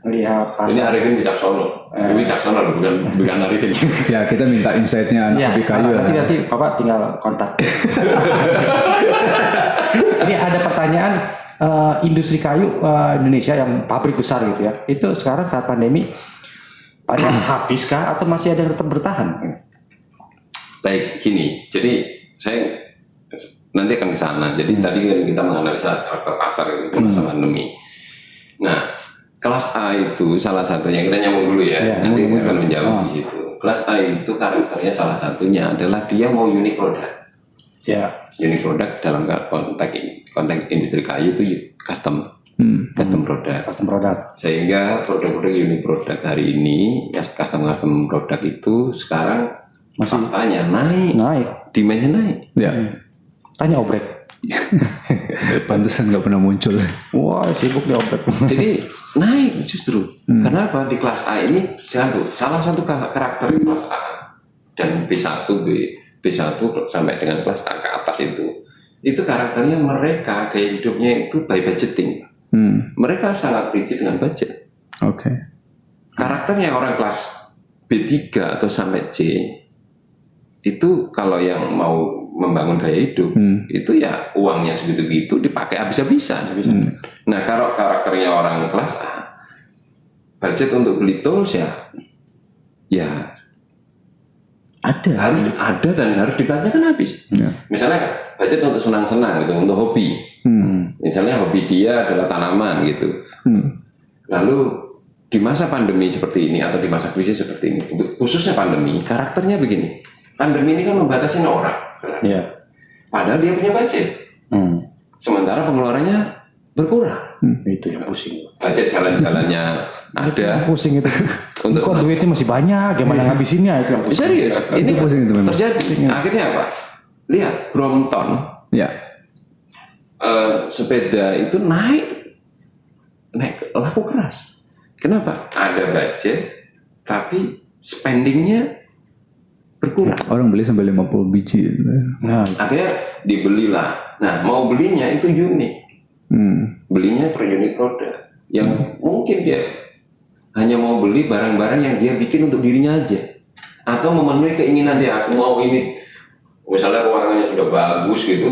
Ini pasar. Arifin Wicaksono. Ini Wicaksono loh, bukan Arifin. Ya kita minta insight-nya anak hobi kayu ya. Nanti Bapak tinggal kontak. Ini ada pertanyaan industri kayu Indonesia yang pabrik besar gitu ya. Itu sekarang saat pandemi pada habiskah atau masih ada yang tetap bertahan? Baik, gini. Jadi saya nanti akan ke sana. Jadi tadi kan kita menganalisa karakter pasar itu di masa pandemi. Nah, kelas A itu salah satunya, kita nyambung dulu ya. Nanti kita akan menjawab di situ. Kelas A itu karakternya salah satunya adalah dia mau unique product. Ya. Unique product dalam konteks industri kayu itu custom product. Custom product. Sehingga produk-produk unique product hari ini, ya custom product itu sekarang faktanya naik, demand-nya naik. Ya. Tanya obrek. Pantesan nggak pernah muncul. Wah, sibuk di obrek. Jadi naik justru. Kenapa? Di kelas A ini salah satu karakter kelas A dan B1 sampai dengan kelas A ke atas itu karakternya mereka gaya hidupnya itu by budgeting. Mereka sangat rigid dengan budget. Oke. Karakternya orang kelas B3 atau sampai C itu kalau yang mau membangun gaya hidup itu ya uangnya segitu-gitu dipakai habis-habisan. Nah, kalau karakternya orang kelas A, budget untuk beli tools ya ada dan harus dibelanjakan habis. Misalnya budget untuk senang-senang gitu, untuk hobi. Misalnya hobi dia adalah tanaman gitu. Lalu di masa pandemi seperti ini atau di masa krisis seperti ini, khususnya pandemi, karakternya begini. Pandemi ini kan membatasi orang. Iya. Padahal dia punya budget. Sementara pengeluarannya berkurang. Itu yang pusing. Budget jalan-jalannya ada. Pusing itu. Untuk kok duitnya masih banyak, gimana ngabisinnya itu yang pusing. Serius, ini Itu pusing itu memang. terjadi. Akhirnya apa? Lihat Brompton, Ya. sepeda itu naik laku keras. Kenapa? Ada budget, tapi spendingnya berkurang. Orang beli sampai 50 biji. Nah, Akhirnya dibelilah. Nah, mau belinya itu unik. Belinya per unit produk. Yang mungkin dia hanya mau beli barang-barang yang dia bikin untuk dirinya aja. Atau memenuhi keinginan dia. Aku mau ini. Misalnya ruangannya sudah bagus gitu.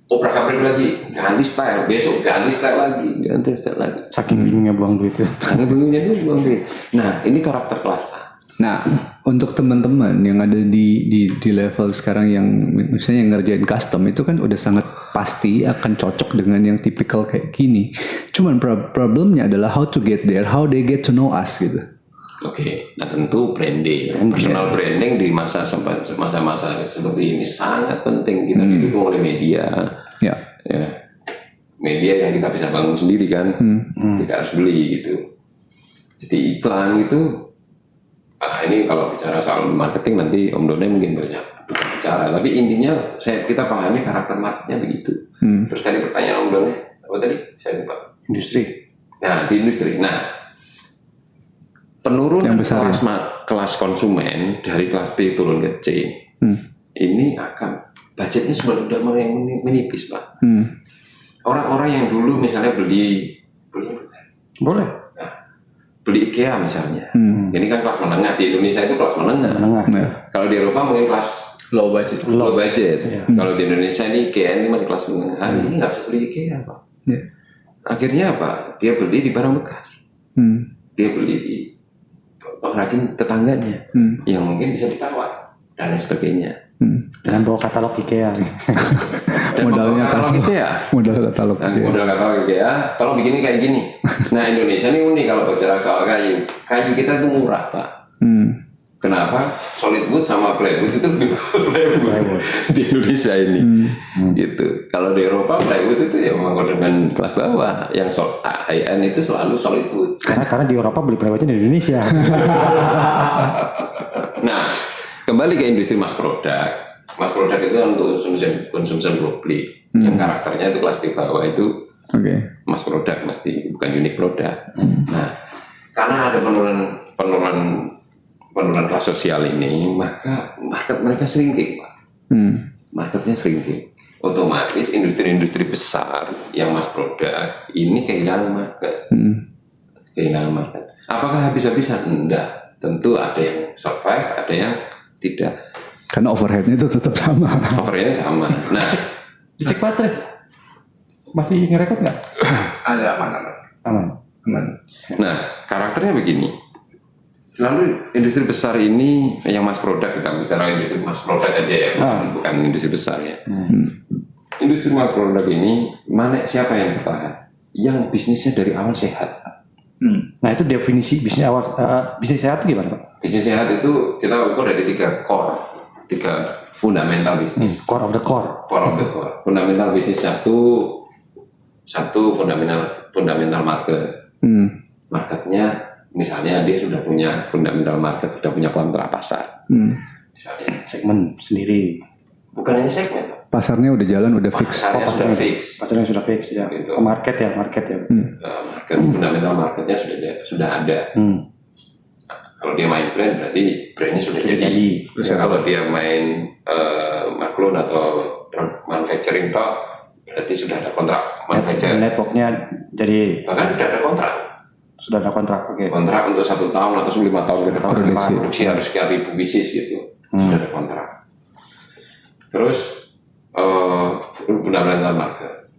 Obrak-abrik lagi. Ganti style. Besok ganti style lagi. Ganti style lagi. saking bingungnya buang duit itu. Karena bingungnya dulu buang duit. Nah, ini karakter kelas A. Nah, untuk teman-teman yang ada di level sekarang yang misalnya yang ngerjain custom itu kan udah sangat pasti akan cocok dengan yang tipikal kayak gini. Cuman problemnya adalah how to get there, how they get to know us gitu. Oke, nah tentu branding, personal branding di masa-masa seperti ini sangat penting. Kita didukung oleh media, Ya. media yang kita bisa bangun sendiri kan, tidak harus beli gitu. Jadi iklan itu, ini kalau bicara soal marketing nanti Om Done mungkin banyak bicara. Tapi intinya kita pahami karakter marketnya begitu. Terus tadi pertanyaan Om Done, apa tadi? Saya lupa. Industri. Nah, di industri. Nah, penurunan kelas konsumen dari kelas B turun ke C ini akan budgetnya sudah mulai menipis, Pak. Orang-orang yang dulu misalnya beli Boleh. beli IKEA misalnya, ini kan kelas menengah. Di Indonesia itu kelas menengah. Kalau di Eropa mungkin kelas Low budget. low budget. Kalau di Indonesia ini IKEA ini masih kelas menengah. Hari ini nggak bisa beli IKEA, Pak. Akhirnya apa? Dia beli di barang bekas. Dia beli di pengrajin tetangganya yang mungkin bisa ditawar dan lain sebagainya. Dengan bawa katalog IKEA. Dan Modalnya kalau IKEA, modal katalog. modal katalog IKEA, tolong bikin kayak gini. Nah, Indonesia ini unik kalau bicara soal kayu. Kayu kita itu murah, Pak. Kenapa? Solid wood sama plywood itu lebih plywood di Indonesia ini. Gitu. Kalau di Eropa plywood itu ya memang konsumen kelas bawah. Yang high end itu selalu solid wood. Karena di Eropa beli plywoodnya di Indonesia. Nah, kembali ke industri mass product. Mass product itu untuk konsumsi publik. Yang karakternya itu kelas B bawah itu mass product, mesti bukan unik produk. Nah, karena ada penurunan kelas sosial ini, maka market mereka shrinking, Pak. Marketnya shrinking. Otomatis industri-industri besar yang mass product ini kehilangan market. Kehilangan market. Apakah habis-habisan? Enggak. Tentu ada yang survive, ada yang tidak. Karena overheadnya itu tetap sama. Overheadnya sama. Nah, Dicek baterai. Masih ngerekod nggak? Ada aman. Nah, karakternya begini. Lalu industri besar ini yang mass product, kita bicara industri mass product aja ya, bukan industri besar ya. Industri mass product ini siapa yang bertahan? Yang bisnisnya dari awal sehat. Nah itu definisi bisnis awal bisnis sehat itu gimana, Pak? Bisnis sehat itu kita ukur dari 3 core, 3 fundamental bisnis. Core of the core. Core of the core. Fundamental bisnis satu fundamental market. Marketnya misalnya dia sudah punya fundamental market, sudah punya kontrak pasar. Misalnya Segmen sendiri. bukan hanya segmen, Pasarnya udah jalan, udah fix. pasarnya sudah fix. Pasarnya sudah fix ya. Gitu. Market ya. Fundamental marketnya sudah ada. Kalau dia main brand berarti brandnya sudah jadi. Terus Kalau dia main maklun atau manufacturing tok, berarti sudah ada kontrak manufacturing. Networknya jadi Bahkan sudah ada kontrak. sudah ada kontrak. Kontrak untuk 1 tahun atau 5 tahun ke depan. Produksi. Produksi harus sekian ribu pieces gitu. Sudah ada kontrak. Terus fundamental market.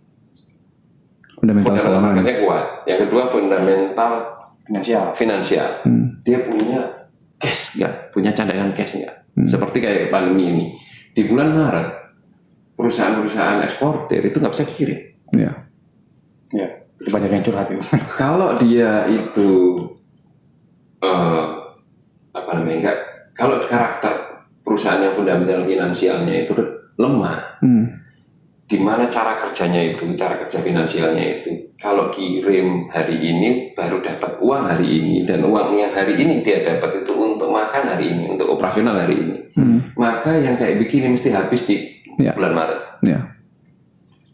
Fundamental Fundamental keuangan. marketnya kuat. Yang kedua fundamental finansial. Dia punya cash nggak? Punya cadangan cash nggak? Seperti kayak pandemi ini. Di bulan Maret, perusahaan-perusahaan eksportir itu nggak bisa kirim. Ya. Ya, itu banyak yang curhat itu. Kalau dia itu kalau karakter perusahaan yang fundamental finansialnya itu lemah, gimana cara kerja finansialnya itu? Kalau kirim hari ini baru dapat uang hari ini, dan uang yang hari ini dia dapat itu untuk makan hari ini, untuk operasional hari ini. Maka yang kayak begini mesti habis di bulan Maret. Ya.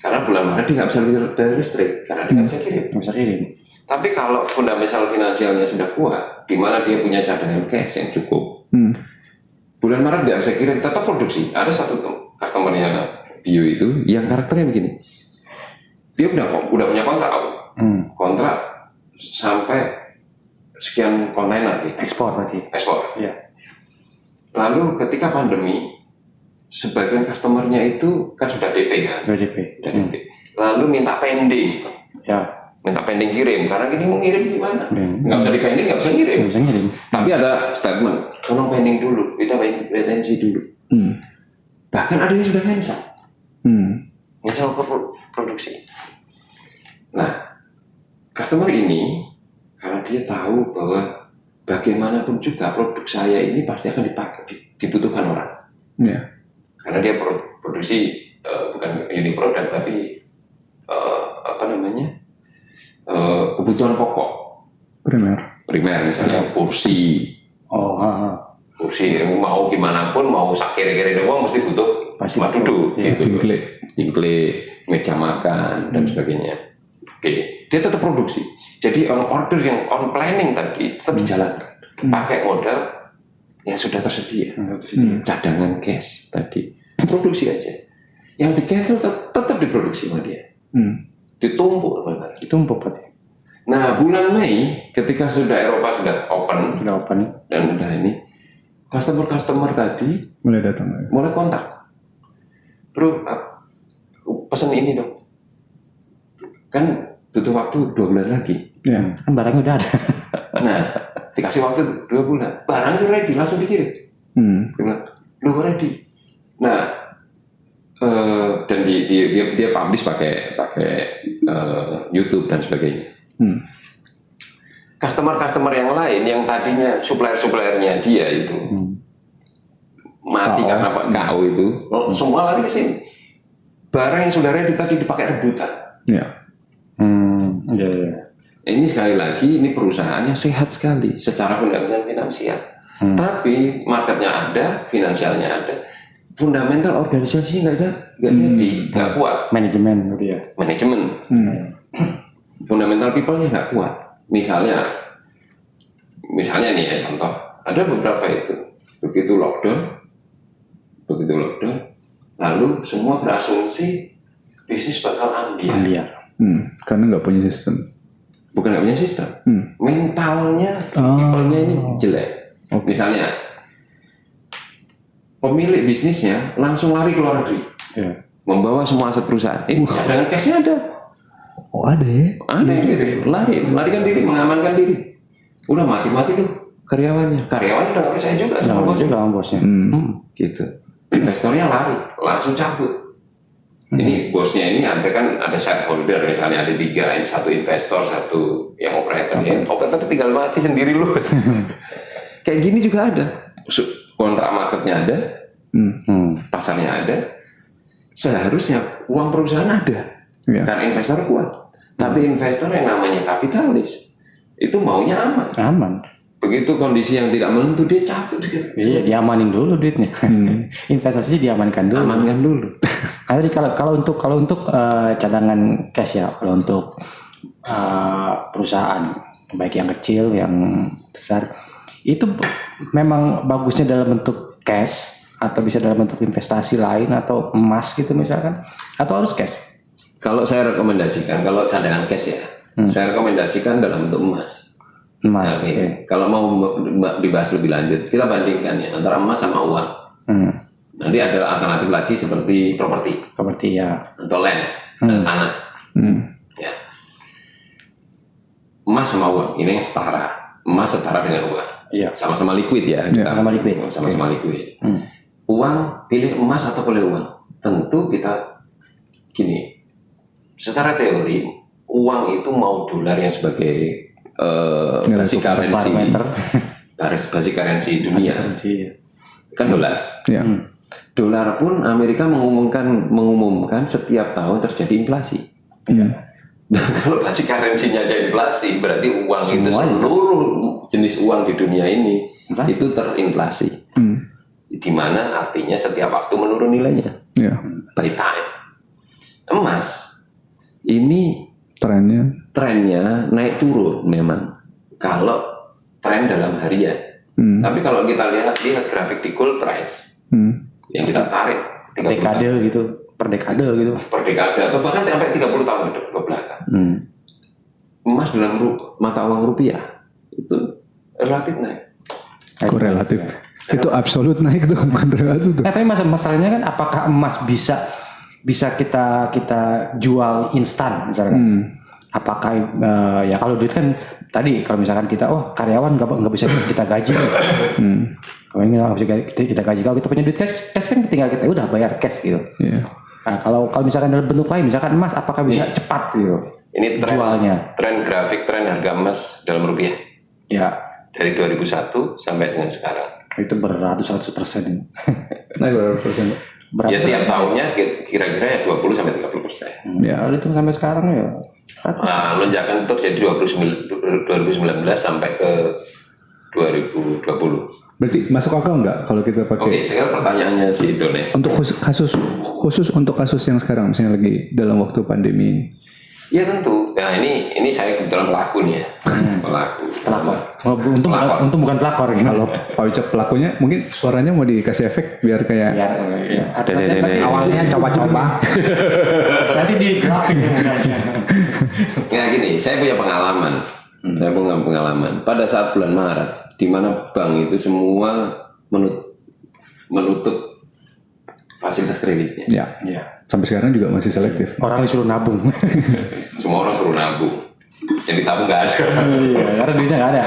Karena bulan Maret dia nggak bisa bayar listrik, karena dia nggak bisa kirim. Tapi kalau fundamental finansialnya sudah kuat, di mana dia punya cadangan cash yang cukup, bulan Maret nggak bisa kirim, tetap produksi. Ada satu customernya Bio itu yang karakternya begini, dia udah punya kontrak, kontrak sampai sekian kontainer gitu. Ekspor berarti. Ekspor. Iya. Lalu ketika pandemi, sebagian customernya itu kan sudah DP kan, DP. sudah DP. Lalu minta pending, Ya. minta pending kirim, karena gini mau ngirim gimana? Nggak bisa di pending, nggak bisa ngirim. Nggak bisa ngirim. Tapi ada statement, tolong pending dulu, kita wait and see dulu. Bahkan ada yang sudah cancel, cancel ke produksi. Nah, customer ini karena dia tahu bahwa bagaimanapun juga produk saya ini pasti akan dibutuhkan orang. Ya. Karena dia produksi bukan unit produk tapi kebutuhan pokok primer misalnya kursi kursi mau gimana pun mau kiri-kiri doang mesti butuh Pasti tempat duduk iya. gitu, tingkle, meja makan dan sebagainya. Oke, dia tetap produksi. Jadi on order yang on planning tadi tetap dijalankan pakai modal yang sudah tersedia, cadangan cash tadi produksi aja. Yang di cancel tetap diproduksi sama dia, ditumpuk Berarti. Nah bulan Mei ketika sudah Eropa sudah open dan udah ini customer tadi Mulai datang lagi. mulai kontak, bro, pesan ini dong, kan butuh waktu 2 bulan lagi. Ya. Kan barangnya udah ada. Nah dikasih waktu 2 bulan, barangnya ready langsung dikirim. Dia bilang, lu ready. Nah dan dia publish pakai YouTube dan sebagainya. Customer yang lain yang tadinya supplier-suppliernya dia itu mati karena Pak KO itu, semua lari ke sini. Barang yang sudah ready tadi dipakai rebutan. Ya. Ini sekali lagi ini perusahaannya sehat sekali secara fundamental finansial. Tapi marketnya ada, finansialnya ada, fundamental organisasinya nggak jadi, nggak kuat. Manajemen gitu ya. Manajemen, fundamental people-nya nggak kuat. Misalnya nih ya contoh, ada beberapa itu begitu lockdown, lalu semua berasumsi bisnis bakal ambiar. Karena nggak punya sistem. Bukan nggak punya sistem, mentalnya, people-nya ini jelek. Misalnya pemilik bisnisnya langsung lari ke luar negeri, membawa semua aset perusahaan. Cadangan cash-nya ada. Oh ada ya? Ada yang larikan diri, mengamankan diri. Udah mati tuh karyawannya udah nggak percaya juga sama bosnya. Gitu. Investornya lari, langsung cabut. Ini bosnya ini ada shareholder misalnya ada 3, ini satu investor, satu yang operator. Operator tinggal mati sendiri lu. Kayak gini juga ada. Kontrak marketnya ada, pasarnya ada. Seharusnya uang perusahaan ada, karena investor kuat. Tapi investor yang namanya kapitalis itu maunya aman. Begitu kondisi yang tidak menentu dia cabut. Iya, diamanin dulu duitnya. Investasinya diamankan dulu. Amankan dulu. Jadi kalau untuk cadangan cash ya, kalau untuk perusahaan baik yang kecil yang besar itu memang bagusnya dalam bentuk cash atau bisa dalam bentuk investasi lain atau emas gitu misalkan, atau harus cash? Kalau saya rekomendasikan, kalau cadangan cash ya, saya rekomendasikan dalam bentuk emas. Emas. Kalau mau dibahas lebih lanjut, kita bandingkan ya antara emas sama uang. Nanti ada alternatif lagi seperti properti ya, atau land, tanah. Ya. Emas sama uang ini yang setara. Emas setara dengan uang. Iya. Sama-sama liquid ya. Sama-sama liquid. Uang pilih emas atau pilih uang? Tentu kita gini. Secara teori, uang itu mau dolar yang sebagai basic currency dunia. Kan dolar. Dolar pun Amerika mengumumkan setiap tahun terjadi inflasi. Nah, kalau basic currency-nya aja inflasi, berarti uang itu seluruh jenis uang di dunia ini itu terinflasi. Di mana artinya setiap waktu menurun nilainya. By time. Emas ini trennya naik turun memang. Kalau tren dalam harian, Tapi kalau kita lihat grafik di gold price yang kita tarik 30 dekade tahun, gitu, per dekade gitu. per dekade atau bahkan sampai 30 tahun ke belakang. Emas dalam mata uang rupiah itu relatif naik. Kok relatif? Itu absolut naik tuh, bukan relatif tuh. Nah, tapi masalahnya kan apakah emas bisa kita jual instan misalkan? Apakah ya kalau duit kan tadi kalau misalkan kita karyawan nggak bisa kita gaji. Kalau ini nggak bisa kita gaji, kalau kita punya duit cash kan tinggal kita udah bayar cash gitu. Iya. Nah, kalau misalkan dalam bentuk lain misalkan emas apakah bisa cepat gitu? Ini jualnya. tren harga emas dalam rupiah. Ya. Dari 2001 sampai dengan sekarang. Itu beratus-100%. Naik berapa persen? Ya tiap tahunnya kira-kira ya 20 sampai 30%. Ya, kalau itu sampai sekarang ya. Nah, lonjakan itu jadi 2019 sampai ke 2020. Berarti masuk akal nggak kalau kita pakai? Oke, sekarang pertanyaannya si Done. Untuk khusus untuk kasus yang sekarang, misalnya lagi dalam waktu pandemi ini. Ya tentu. Nah ini saya kebetulan pelaku nih ya. Pelaku. Untung bukan pelakor gitu. Kalau Pak Wicak pelakunya, mungkin suaranya mau dikasih efek biar kayak Awalnya coba-coba. Nanti di grafik Nah gini, saya punya pengalaman. Saya punya pengalaman. Pada saat bulan Maret, di mana bank itu semua menutup fasilitas kreditnya. ya. Sampai sekarang juga masih selektif. Orang disuruh nabung. Semua orang suruh nabung. Yang ditabung nggak ada. Iya, karena duitnya nggak ada.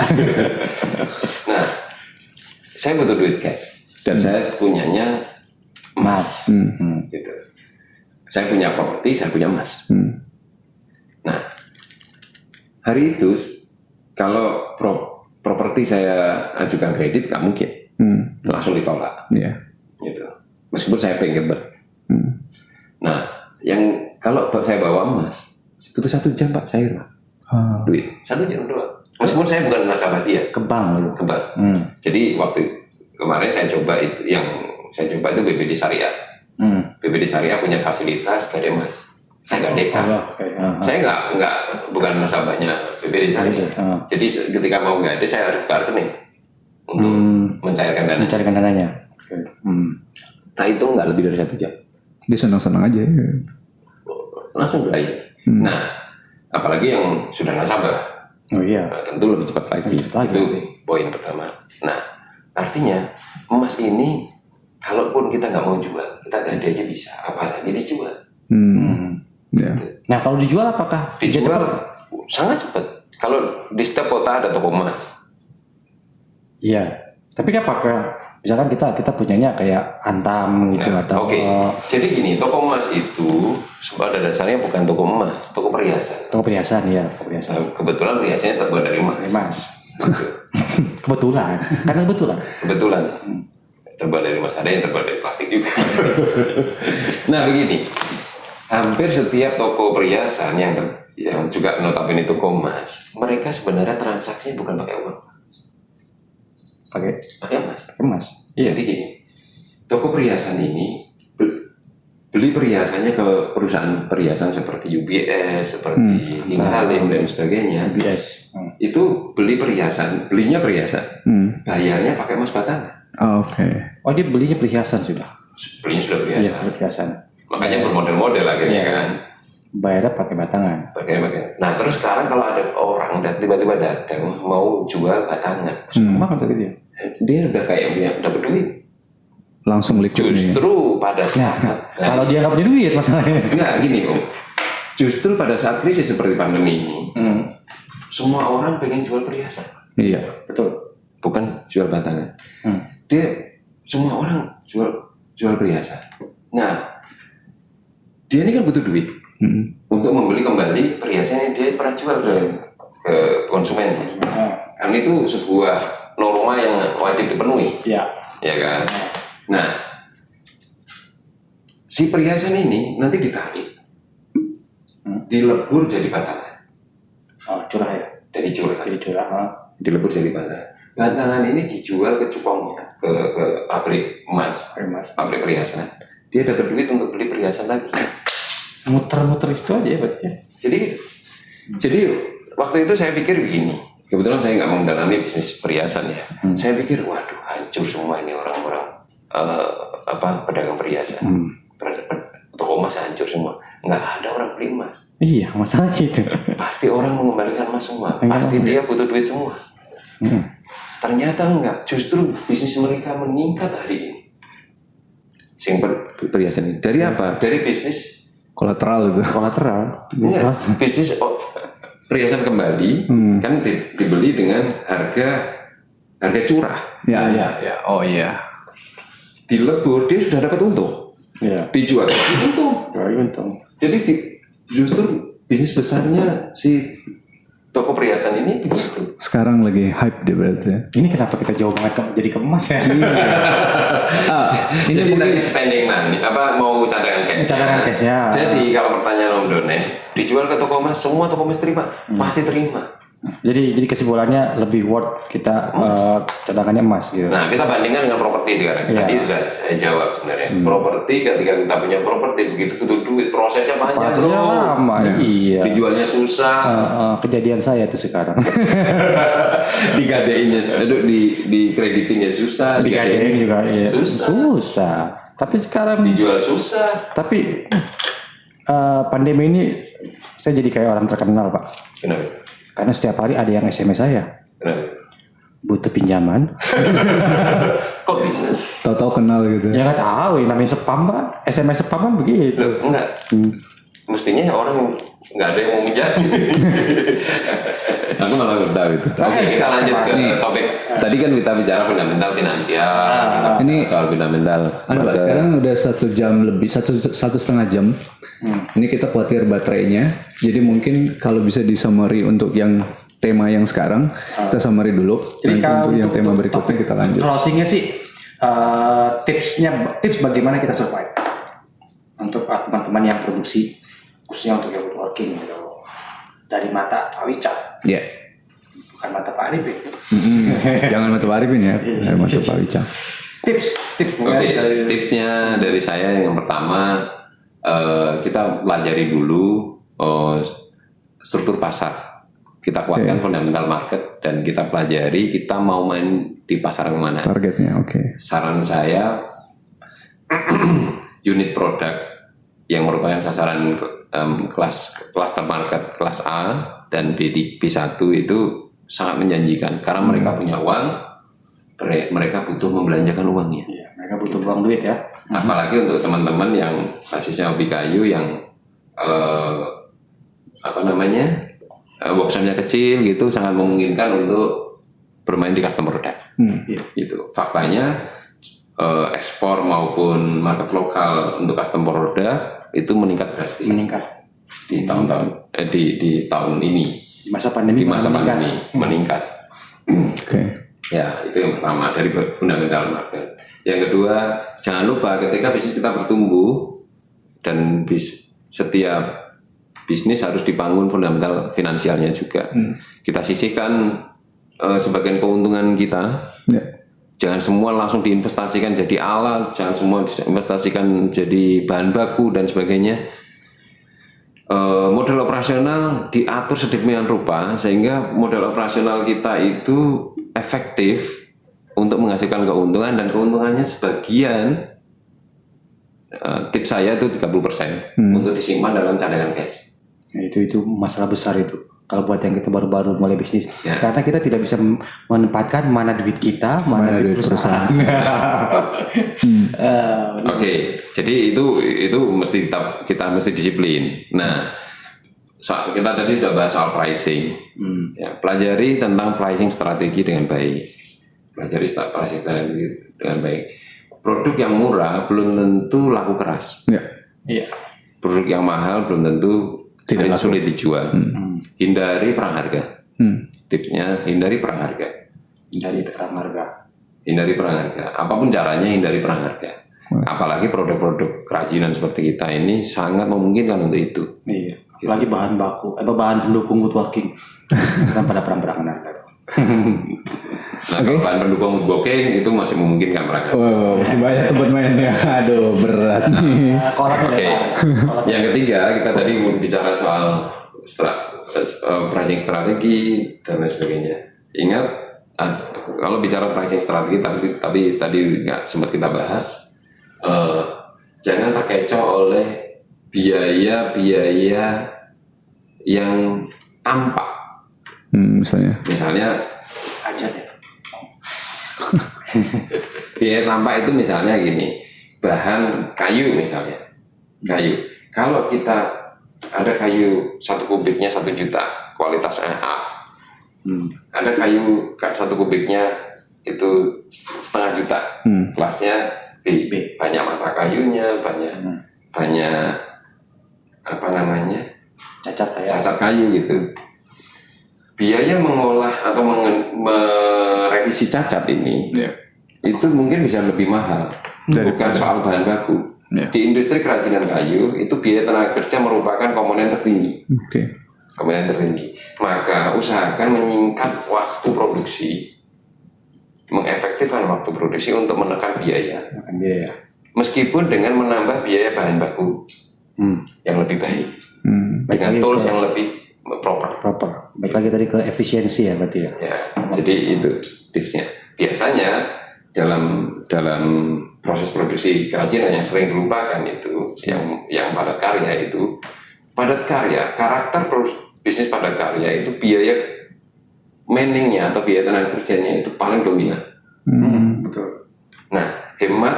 Nah, saya butuh duit cash dan saya punyanya emas. Gitu. Saya punya properti, saya punya emas. Nah, hari itu kalau properti saya ajukan kredit nggak mungkin langsung ditolak. Iya. Gitu. Meskipun saya pengen Nah, yang kalau saya bawa emas, butuh 1 jam Pak cair Pak. Duit 1 jam doang. Meskipun saya bukan nasabah dia. Ke bank gitu. Ke bank. Jadi waktu kemarin saya coba itu BBD Syariah. BBD Syariah punya fasilitas gade emas. Saya nggak deka. Saya nggak bukan nasabahnya BBD Syariah. Jadi ketika mau gade saya harus ke rekening untuk mencairkan dana. Mencairkan dananya. Nah itu nggak lebih dari 1 jam. Dia senang-senang aja. Langsung bayar. Nah, apalagi yang sudah nasabah. Oh iya. Nah, tentu lebih cepat lagi. Itu poin pertama. Nah, artinya emas ini, kalaupun kita nggak mau jual, kita gade aja bisa. Apalagi dijual. Ya. Nah kalau dijual apakah? Dijual sangat cepat. Kalau di setiap kota ada toko emas. Iya. Tapi apakah misalkan kita punyanya kayak Antam gitu atau Oke. Jadi gini, toko emas itu pada dasarnya bukan toko emas, toko perhiasan. toko perhiasan ya, toko perhiasan. Nah, kebetulan perhiasannya terbuat dari emas. Emas. Kebetulan. Kebetulan. Terbuat dari emas. Ada yang terbuat dari plastik juga. Nah begini, hampir setiap toko perhiasan yang juga notabene toko emas, mereka sebenarnya transaksinya bukan pakai uang. Pakai emas. Iya. Jadi gini, toko perhiasan ini beli perhiasannya ke perusahaan perhiasan seperti UBS, seperti Halim dan sebagainya. UBS. Itu belinya perhiasan, bayarnya pakai emas batangan. Oke. Oh dia belinya perhiasan sudah. Belinya sudah perhiasan. Iya, perhiasan. Makanya bermodel-model akhirnya kan. Bayarnya pakai batangan. Pakai. Nah terus sekarang kalau ada orang tiba-tiba datang mau jual batangan, Makan tadi dia. dia udah kayak dapat duit. Langsung liquid nih. Justru pada saat Kalau dia nggak punya duit masalahnya. Enggak gini Om. Justru pada saat krisis seperti pandemi ini, semua orang pengen jual perhiasan. Iya. Betul. Bukan jual batangan. Semua orang jual perhiasan. Nah, dia ini kan butuh duit untuk membeli kembali perhiasan yang dia pernah jual ke konsumennya. Karena itu sebuah norma yang wajib dipenuhi. Iya. Ya kan? Nah, si perhiasan ini nanti ditarik, dilebur jadi batangan. Oh, curah ya. Jadi curah. Dilebur jadi batangan. Batangan ini dijual ke cupongnya, ke pabrik emas, pabrik perhiasan. Dia dapat duit untuk beli perhiasan lagi. Muter-muter itu aja ya berarti ya. Jadi waktu itu saya pikir begini, kebetulan saya nggak mendalami bisnis perhiasan ya. Saya pikir, waduh, hancur semua ini orang-orang pedagang perhiasan. Toko emas hancur semua. Nggak ada orang beli emas. Iya, masalahnya itu. Pasti orang mengembalikan emas semua. Pasti dia butuh duit semua. Ternyata enggak. Justru bisnis mereka meningkat hari ini. Sing perhiasan ini. Dari apa? Dari bisnis Kolateral itu. Kolateral. enggak, bisnis perhiasan kembali kan dibeli dengan harga curah. Ya. Oh iya. Dilebur dia sudah dapat untung. Iya. Dijual untung. Untung. Jadi justru bisnis besarnya si toko perhiasan ini begitu. Sekarang lagi hype dia berarti ya. Ini kenapa kita jauh banget jadi ke emas ya? Ini Jadi mungkin tadi spending money, mau cadangan cash. Cadangan cash, ya. Jadi kalau pertanyaan Om Done, dijual ke toko emas, semua toko emas terima, pasti terima. Jadi kesimpulannya lebih worth kita cadangannya emas gitu. Nah, kita bandingkan dengan properti sekarang. Iya. Tadi sudah saya jawab sebenarnya. Properti ketika kita punya properti begitu butuh duit, prosesnya panjang. Prosesnya lama, iya. Dijualnya susah, Kejadian saya tuh sekarang. digadeinnya, di kreditinnya susah, Digadein juga iya. susah. Susah. Tapi sekarang Dijual susah. Tapi pandemi ini saya jadi kayak orang terkenal, Pak. Kenapa? Karena setiap hari ada yang SMS saya. Kenapa? Butuh pinjaman. Kok bisa? tahu-tahu kenal gitu. Ya nggak tahu, yang namanya spam, Pak. SMS spam kan begitu. Loh, enggak. Mestinya orang nggak ada yang mau minjamin. Aku malah nggak tahu itu. Oke, kita lanjut ke topik. Tadi kan kita bicara fundamental finansial. Kita bicara Ini soal fundamental. Sekarang udah 1 jam lebih, satu setengah jam. Ini kita khawatir baterainya. Jadi mungkin kalau bisa di summary untuk yang tema yang sekarang, kita summary dulu. Jadi Nanti kalau untuk yang untuk tema berikutnya kita lanjut. Closingnya sih tips bagaimana kita survive untuk teman-teman yang produksi, khususnya untuk yang woodworking gitu, dari mata Pak Wicak, Ya. bukan mata Pak Arifin. Jangan mata Pak Arifin ya, mata Pak Wicak. Tips Oke, tipsnya dari saya yang pertama, kita pelajari dulu struktur pasar. Kita kuatkan fundamental market dan kita pelajari kita mau main di pasar kemana. Targetnya, oke. Saran saya unit produk yang merupakan sasaran cluster market kelas A dan B1 itu sangat menjanjikan karena mereka punya uang, mereka butuh membelanjakan uangnya. Iya, mereka butuh uang duit ya. Apalagi untuk teman-teman yang basisnya hobi kayu yang workshopnya kecil gitu, sangat memungkinkan untuk bermain di custom product. Gitu. Faktanya ekspor maupun market lokal untuk custom product itu meningkat drastis. Di tahun-tahun di tahun ini. Di masa pandemi. Meningkat. Oke. Ya, itu yang pertama dari fundamental market. Yang kedua, jangan lupa ketika bisnis kita bertumbuh dan setiap bisnis harus dibangun fundamental finansialnya juga. Kita sisihkan sebagian keuntungan kita. Ya. Jangan semua langsung diinvestasikan jadi alat, jangan semua diinvestasikan jadi bahan baku dan sebagainya. Model operasional diatur sedemikian rupa sehingga model operasional kita itu efektif untuk menghasilkan keuntungan dan keuntungannya sebagian tips saya itu 30% untuk disimpan dalam cadangan cash. Ya, itu masalah besar itu. Kalau buat yang kita baru-baru mulai bisnis, Ya. karena kita tidak bisa menempatkan mana duit kita, mana duit perusahaan. Oke, jadi itu mesti kita mesti disiplin. Nah, kita tadi sudah bahas soal pricing. Ya, pelajari tentang pricing strategi dengan baik. Pricing strategi dengan baik. Produk yang murah belum tentu laku keras. Ya. Iya. Produk yang mahal belum tentu sulit dijual. Hindari perang harga. Tipsnya hindari perang harga. Hindari perang harga. Apapun caranya hindari perang harga. Apalagi produk-produk kerajinan seperti kita ini sangat memungkinkan untuk itu. Iya. Apalagi bahan baku, bahan pendukung woodworking. Kan pada perang-perangan harga. Nah, kalau bahan pendukung woodworking itu masih memungkinkan perang harga. Wow, masih banyak tempat mainnya. Aduh, berat nih. Oke. Yang ketiga, kita tadi bicara soal pricing strategi dan lain sebagainya. Ingat, kalau bicara pricing strategi, tapi tadi nggak sempat kita bahas, jangan terkecoh oleh biaya-biaya yang tampak. Misalnya Aja deh. biaya tampak itu misalnya gini, bahan kayu misalnya, kayu. Kalau kita ada kayu 1 kubiknya 1 juta, kualitasnya A. Ada kayu 1 kubiknya itu setengah juta, kelasnya B. Banyak mata kayunya, banyak apa namanya, cacat kayu gitu. Biaya mengolah atau merevisi cacat ini itu mungkin bisa lebih mahal, bukan soal bahan baku. Di industri kerajinan kayu itu biaya tenaga kerja merupakan komponen tertinggi. Komponen tertinggi. Maka usahakan menyingkat waktu produksi, mengefektifkan waktu produksi untuk menekan biaya. Meskipun dengan menambah biaya bahan baku yang lebih baik, dengan tools yang lebih proper. Baik lagi tadi ke efisiensi ya berarti ya. Ya, jadi itu tipsnya. Biasanya dalam proses produksi kerajinan yang sering dilupakan itu, yang padat karya itu, karakter bisnis padat karya itu biaya manning-nya atau biaya tenaga kerjanya itu paling dominan. Betul. Nah, hemat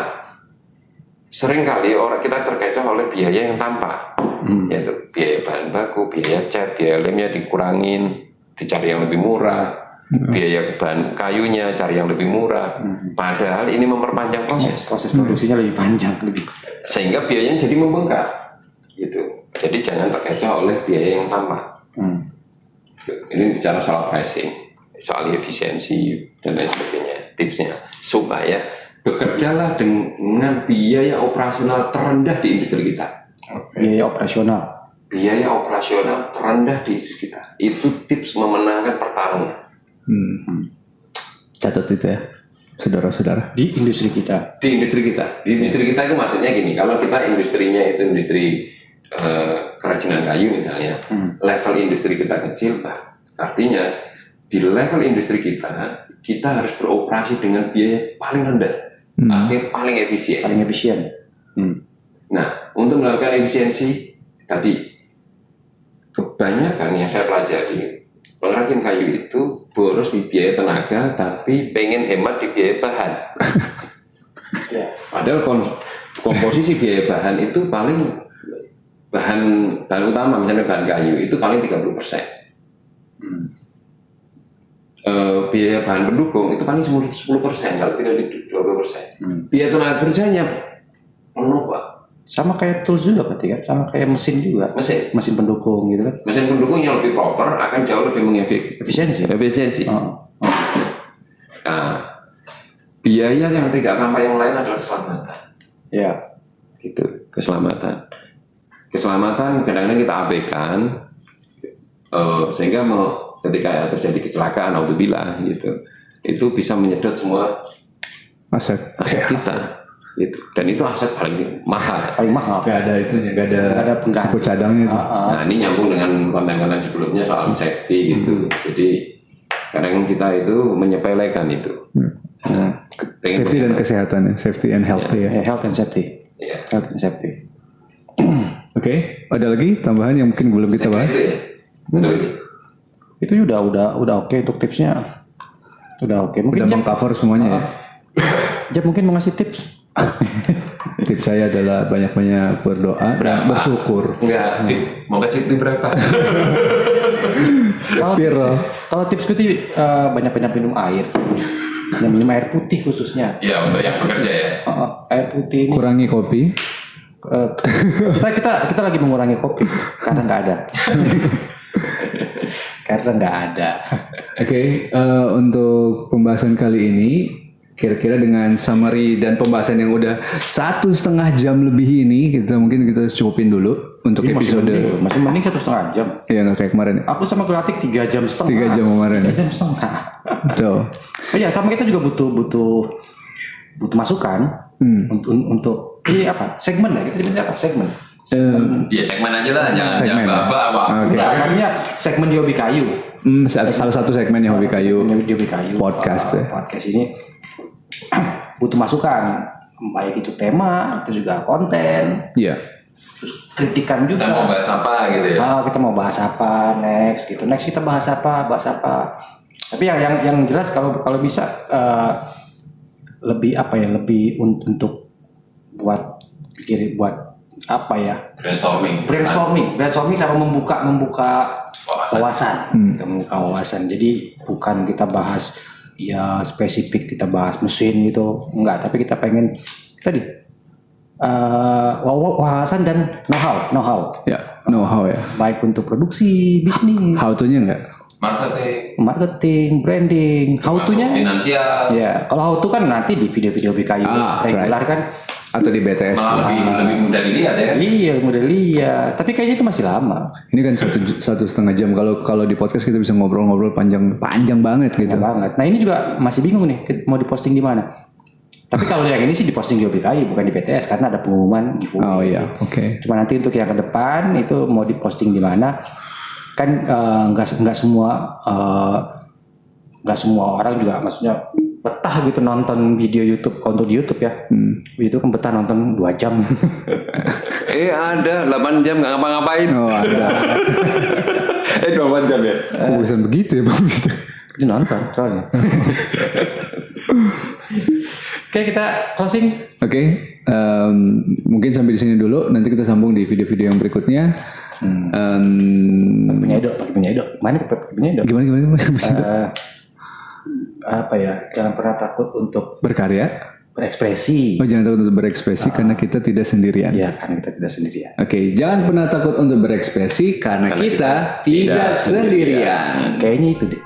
seringkali orang kita terkecoh oleh biaya yang tampak, yaitu biaya bahan baku, biaya cat, biaya lemnya dikurangin, dicari yang lebih murah, biaya bahan kayunya cari yang lebih murah. Padahal ini memperpanjang proses produksinya lebih panjang, sehingga biayanya jadi membengkak, gitu. Jadi jangan terkecoh oleh biaya yang tampak. Ini bicara soal pricing, soal efisiensi dan lain sebagainya. Tipsnya supaya bekerjalah dengan biaya operasional terendah di industri kita. Biaya operasional terendah di industri kita. Itu tips memenangkan pertarungan. Catat itu ya, saudara-saudara. Di industri kita. Di industri kita itu maksudnya gini, kalau kita industrinya itu industri kerajinan kayu misalnya, level industri kita kecil, artinya di level industri kita harus beroperasi dengan biaya paling rendah, artinya paling efisien. Nah, untuk melakukan efisiensi tadi, kebanyakan yang saya pelajari, pengrajin kayu itu boros di biaya tenaga, tapi pengen hemat di biaya bahan. Padahal komposisi biaya bahan itu paling bahan utama, misalnya bahan kayu itu paling 30%. Biaya bahan pendukung itu paling 10%, kalau tidak di 20%. Biaya tenaga kerjanya penuh, Pak. Sama kayak tools juga berarti kan, sama kayak mesin juga. Mesin pendukung gitu kan. Mesin pendukung yang lebih proper akan jauh lebih Efisiensi. Nah, biaya yang tidak tampak yang lain adalah keselamatan. Ya, Gitu, keselamatan kadang-kadang kita abaikan, sehingga ketika terjadi kecelakaan naudzubillah gitu, itu bisa menyedot semua aset kita. Gitu. Dan itu aset paling mahal. Gak ada itunya, gak ada suku cadangnya itu. Nah, ini nyambung dengan konten-konten sebelumnya soal safety gitu. Jadi kadang kita itu menyepelekan itu. Safety dan kesehatan ya, safety and health ya. Health and safety. Health and safety. Oke, ada lagi tambahan yang mungkin belum kita bahas? Itu udah oke untuk tipsnya. Udah oke. Mungkin udah mengcover semuanya ya. Jep mungkin mau ngasih tips. Tips saya adalah banyak-banyak berdoa dan bersyukur. Enggak, mau kasih tip berapa? Kalau tipsku tuh banyak-banyak minum air. Minum air putih khususnya. Iya, untuk yang bekerja ya. Air putih ini. Kurangi kopi. Kita lagi mengurangi kopi karena nggak ada. Oke, untuk pembahasan kali ini kira-kira dengan summary dan pembahasan yang udah 1,5 jam lebih ini kita cukupin dulu untuk episode. Masih mending 1,5 jam. Iya, nggak kayak kemarin. Aku sama Kelatik 3 jam setengah. 3 jam kemarin. 3 jam setengah. Betul. Oh ya, sama kita juga butuh masukan untuk ini apa? Segmen ya, kita sebutnya apa? Ya segmen aja lah, jangan Segmen. babak apa. Oke. Enggak, artinya segmen di hobi kayu. Salah satu segmen yang hobi kayu. Segmen di hobi kayu. Podcast, ya. Podcast ini butuh masukan, baik itu tema, itu juga konten, Iya. terus kritikan juga. Kita mau bahas apa gitu ya. Kita mau bahas apa next gitu. Next kita bahas apa. Tapi yang jelas kalau bisa lebih apa ya, lebih untuk buat apa ya? Brainstorming sama membuka wawasan. Kita membuka wawasan. Jadi bukan kita bahas ya spesifik kita bahas mesin gitu, enggak, tapi kita pengen tadi wawasan dan know-how. Ya, know-how ya. Baik untuk produksi, bisnis, How to-nya enggak? marketing, branding, how to-nya. Finansial. Ya, kalau how to kan nanti di video-video BKU regular kan. Atau di BTS. Malah lebih mudah dilihat ya. Iya, mudah lihat. Tapi kayaknya itu masih lama. Ini kan 1,5 jam. Kalau di podcast kita bisa ngobrol-ngobrol panjang banget gitu. Ya banget. Nah ini juga masih bingung nih mau diposting di mana. Tapi kalau yang ini sih diposting di OBKI bukan di BTS karena ada pengumuman giveaway. Oh iya, oke. Cuma nanti untuk yang ke depan itu mau diposting di mana? Kan nggak semua orang juga maksudnya betah gitu nonton video YouTube, konten di YouTube ya. Itu kan betah nonton 2 jam. Ada 8 jam nggak ngapa-ngapain. Oh ada. 8 jam ya. Urusan begitu ya Bang. Itu nonton soalnya. Oke, kita closing. Oke, mungkin sampai di sini dulu. Nanti kita sambung di video-video yang berikutnya. Pakai punya Edo. Mana pakai punya Edo? Gimana? Apa ya? Jangan pernah takut untuk Berkarya. berekspresi. Oh, jangan takut untuk berekspresi karena kita tidak sendirian. Ya kan kita tidak sendirian. Oke, jangan pernah takut untuk berekspresi karena kita tidak sendirian. Kayaknya itu deh.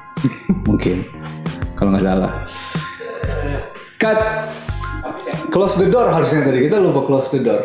Mungkin, kalau nggak salah. Cut. Close the door harusnya tadi, kita lupa close the door.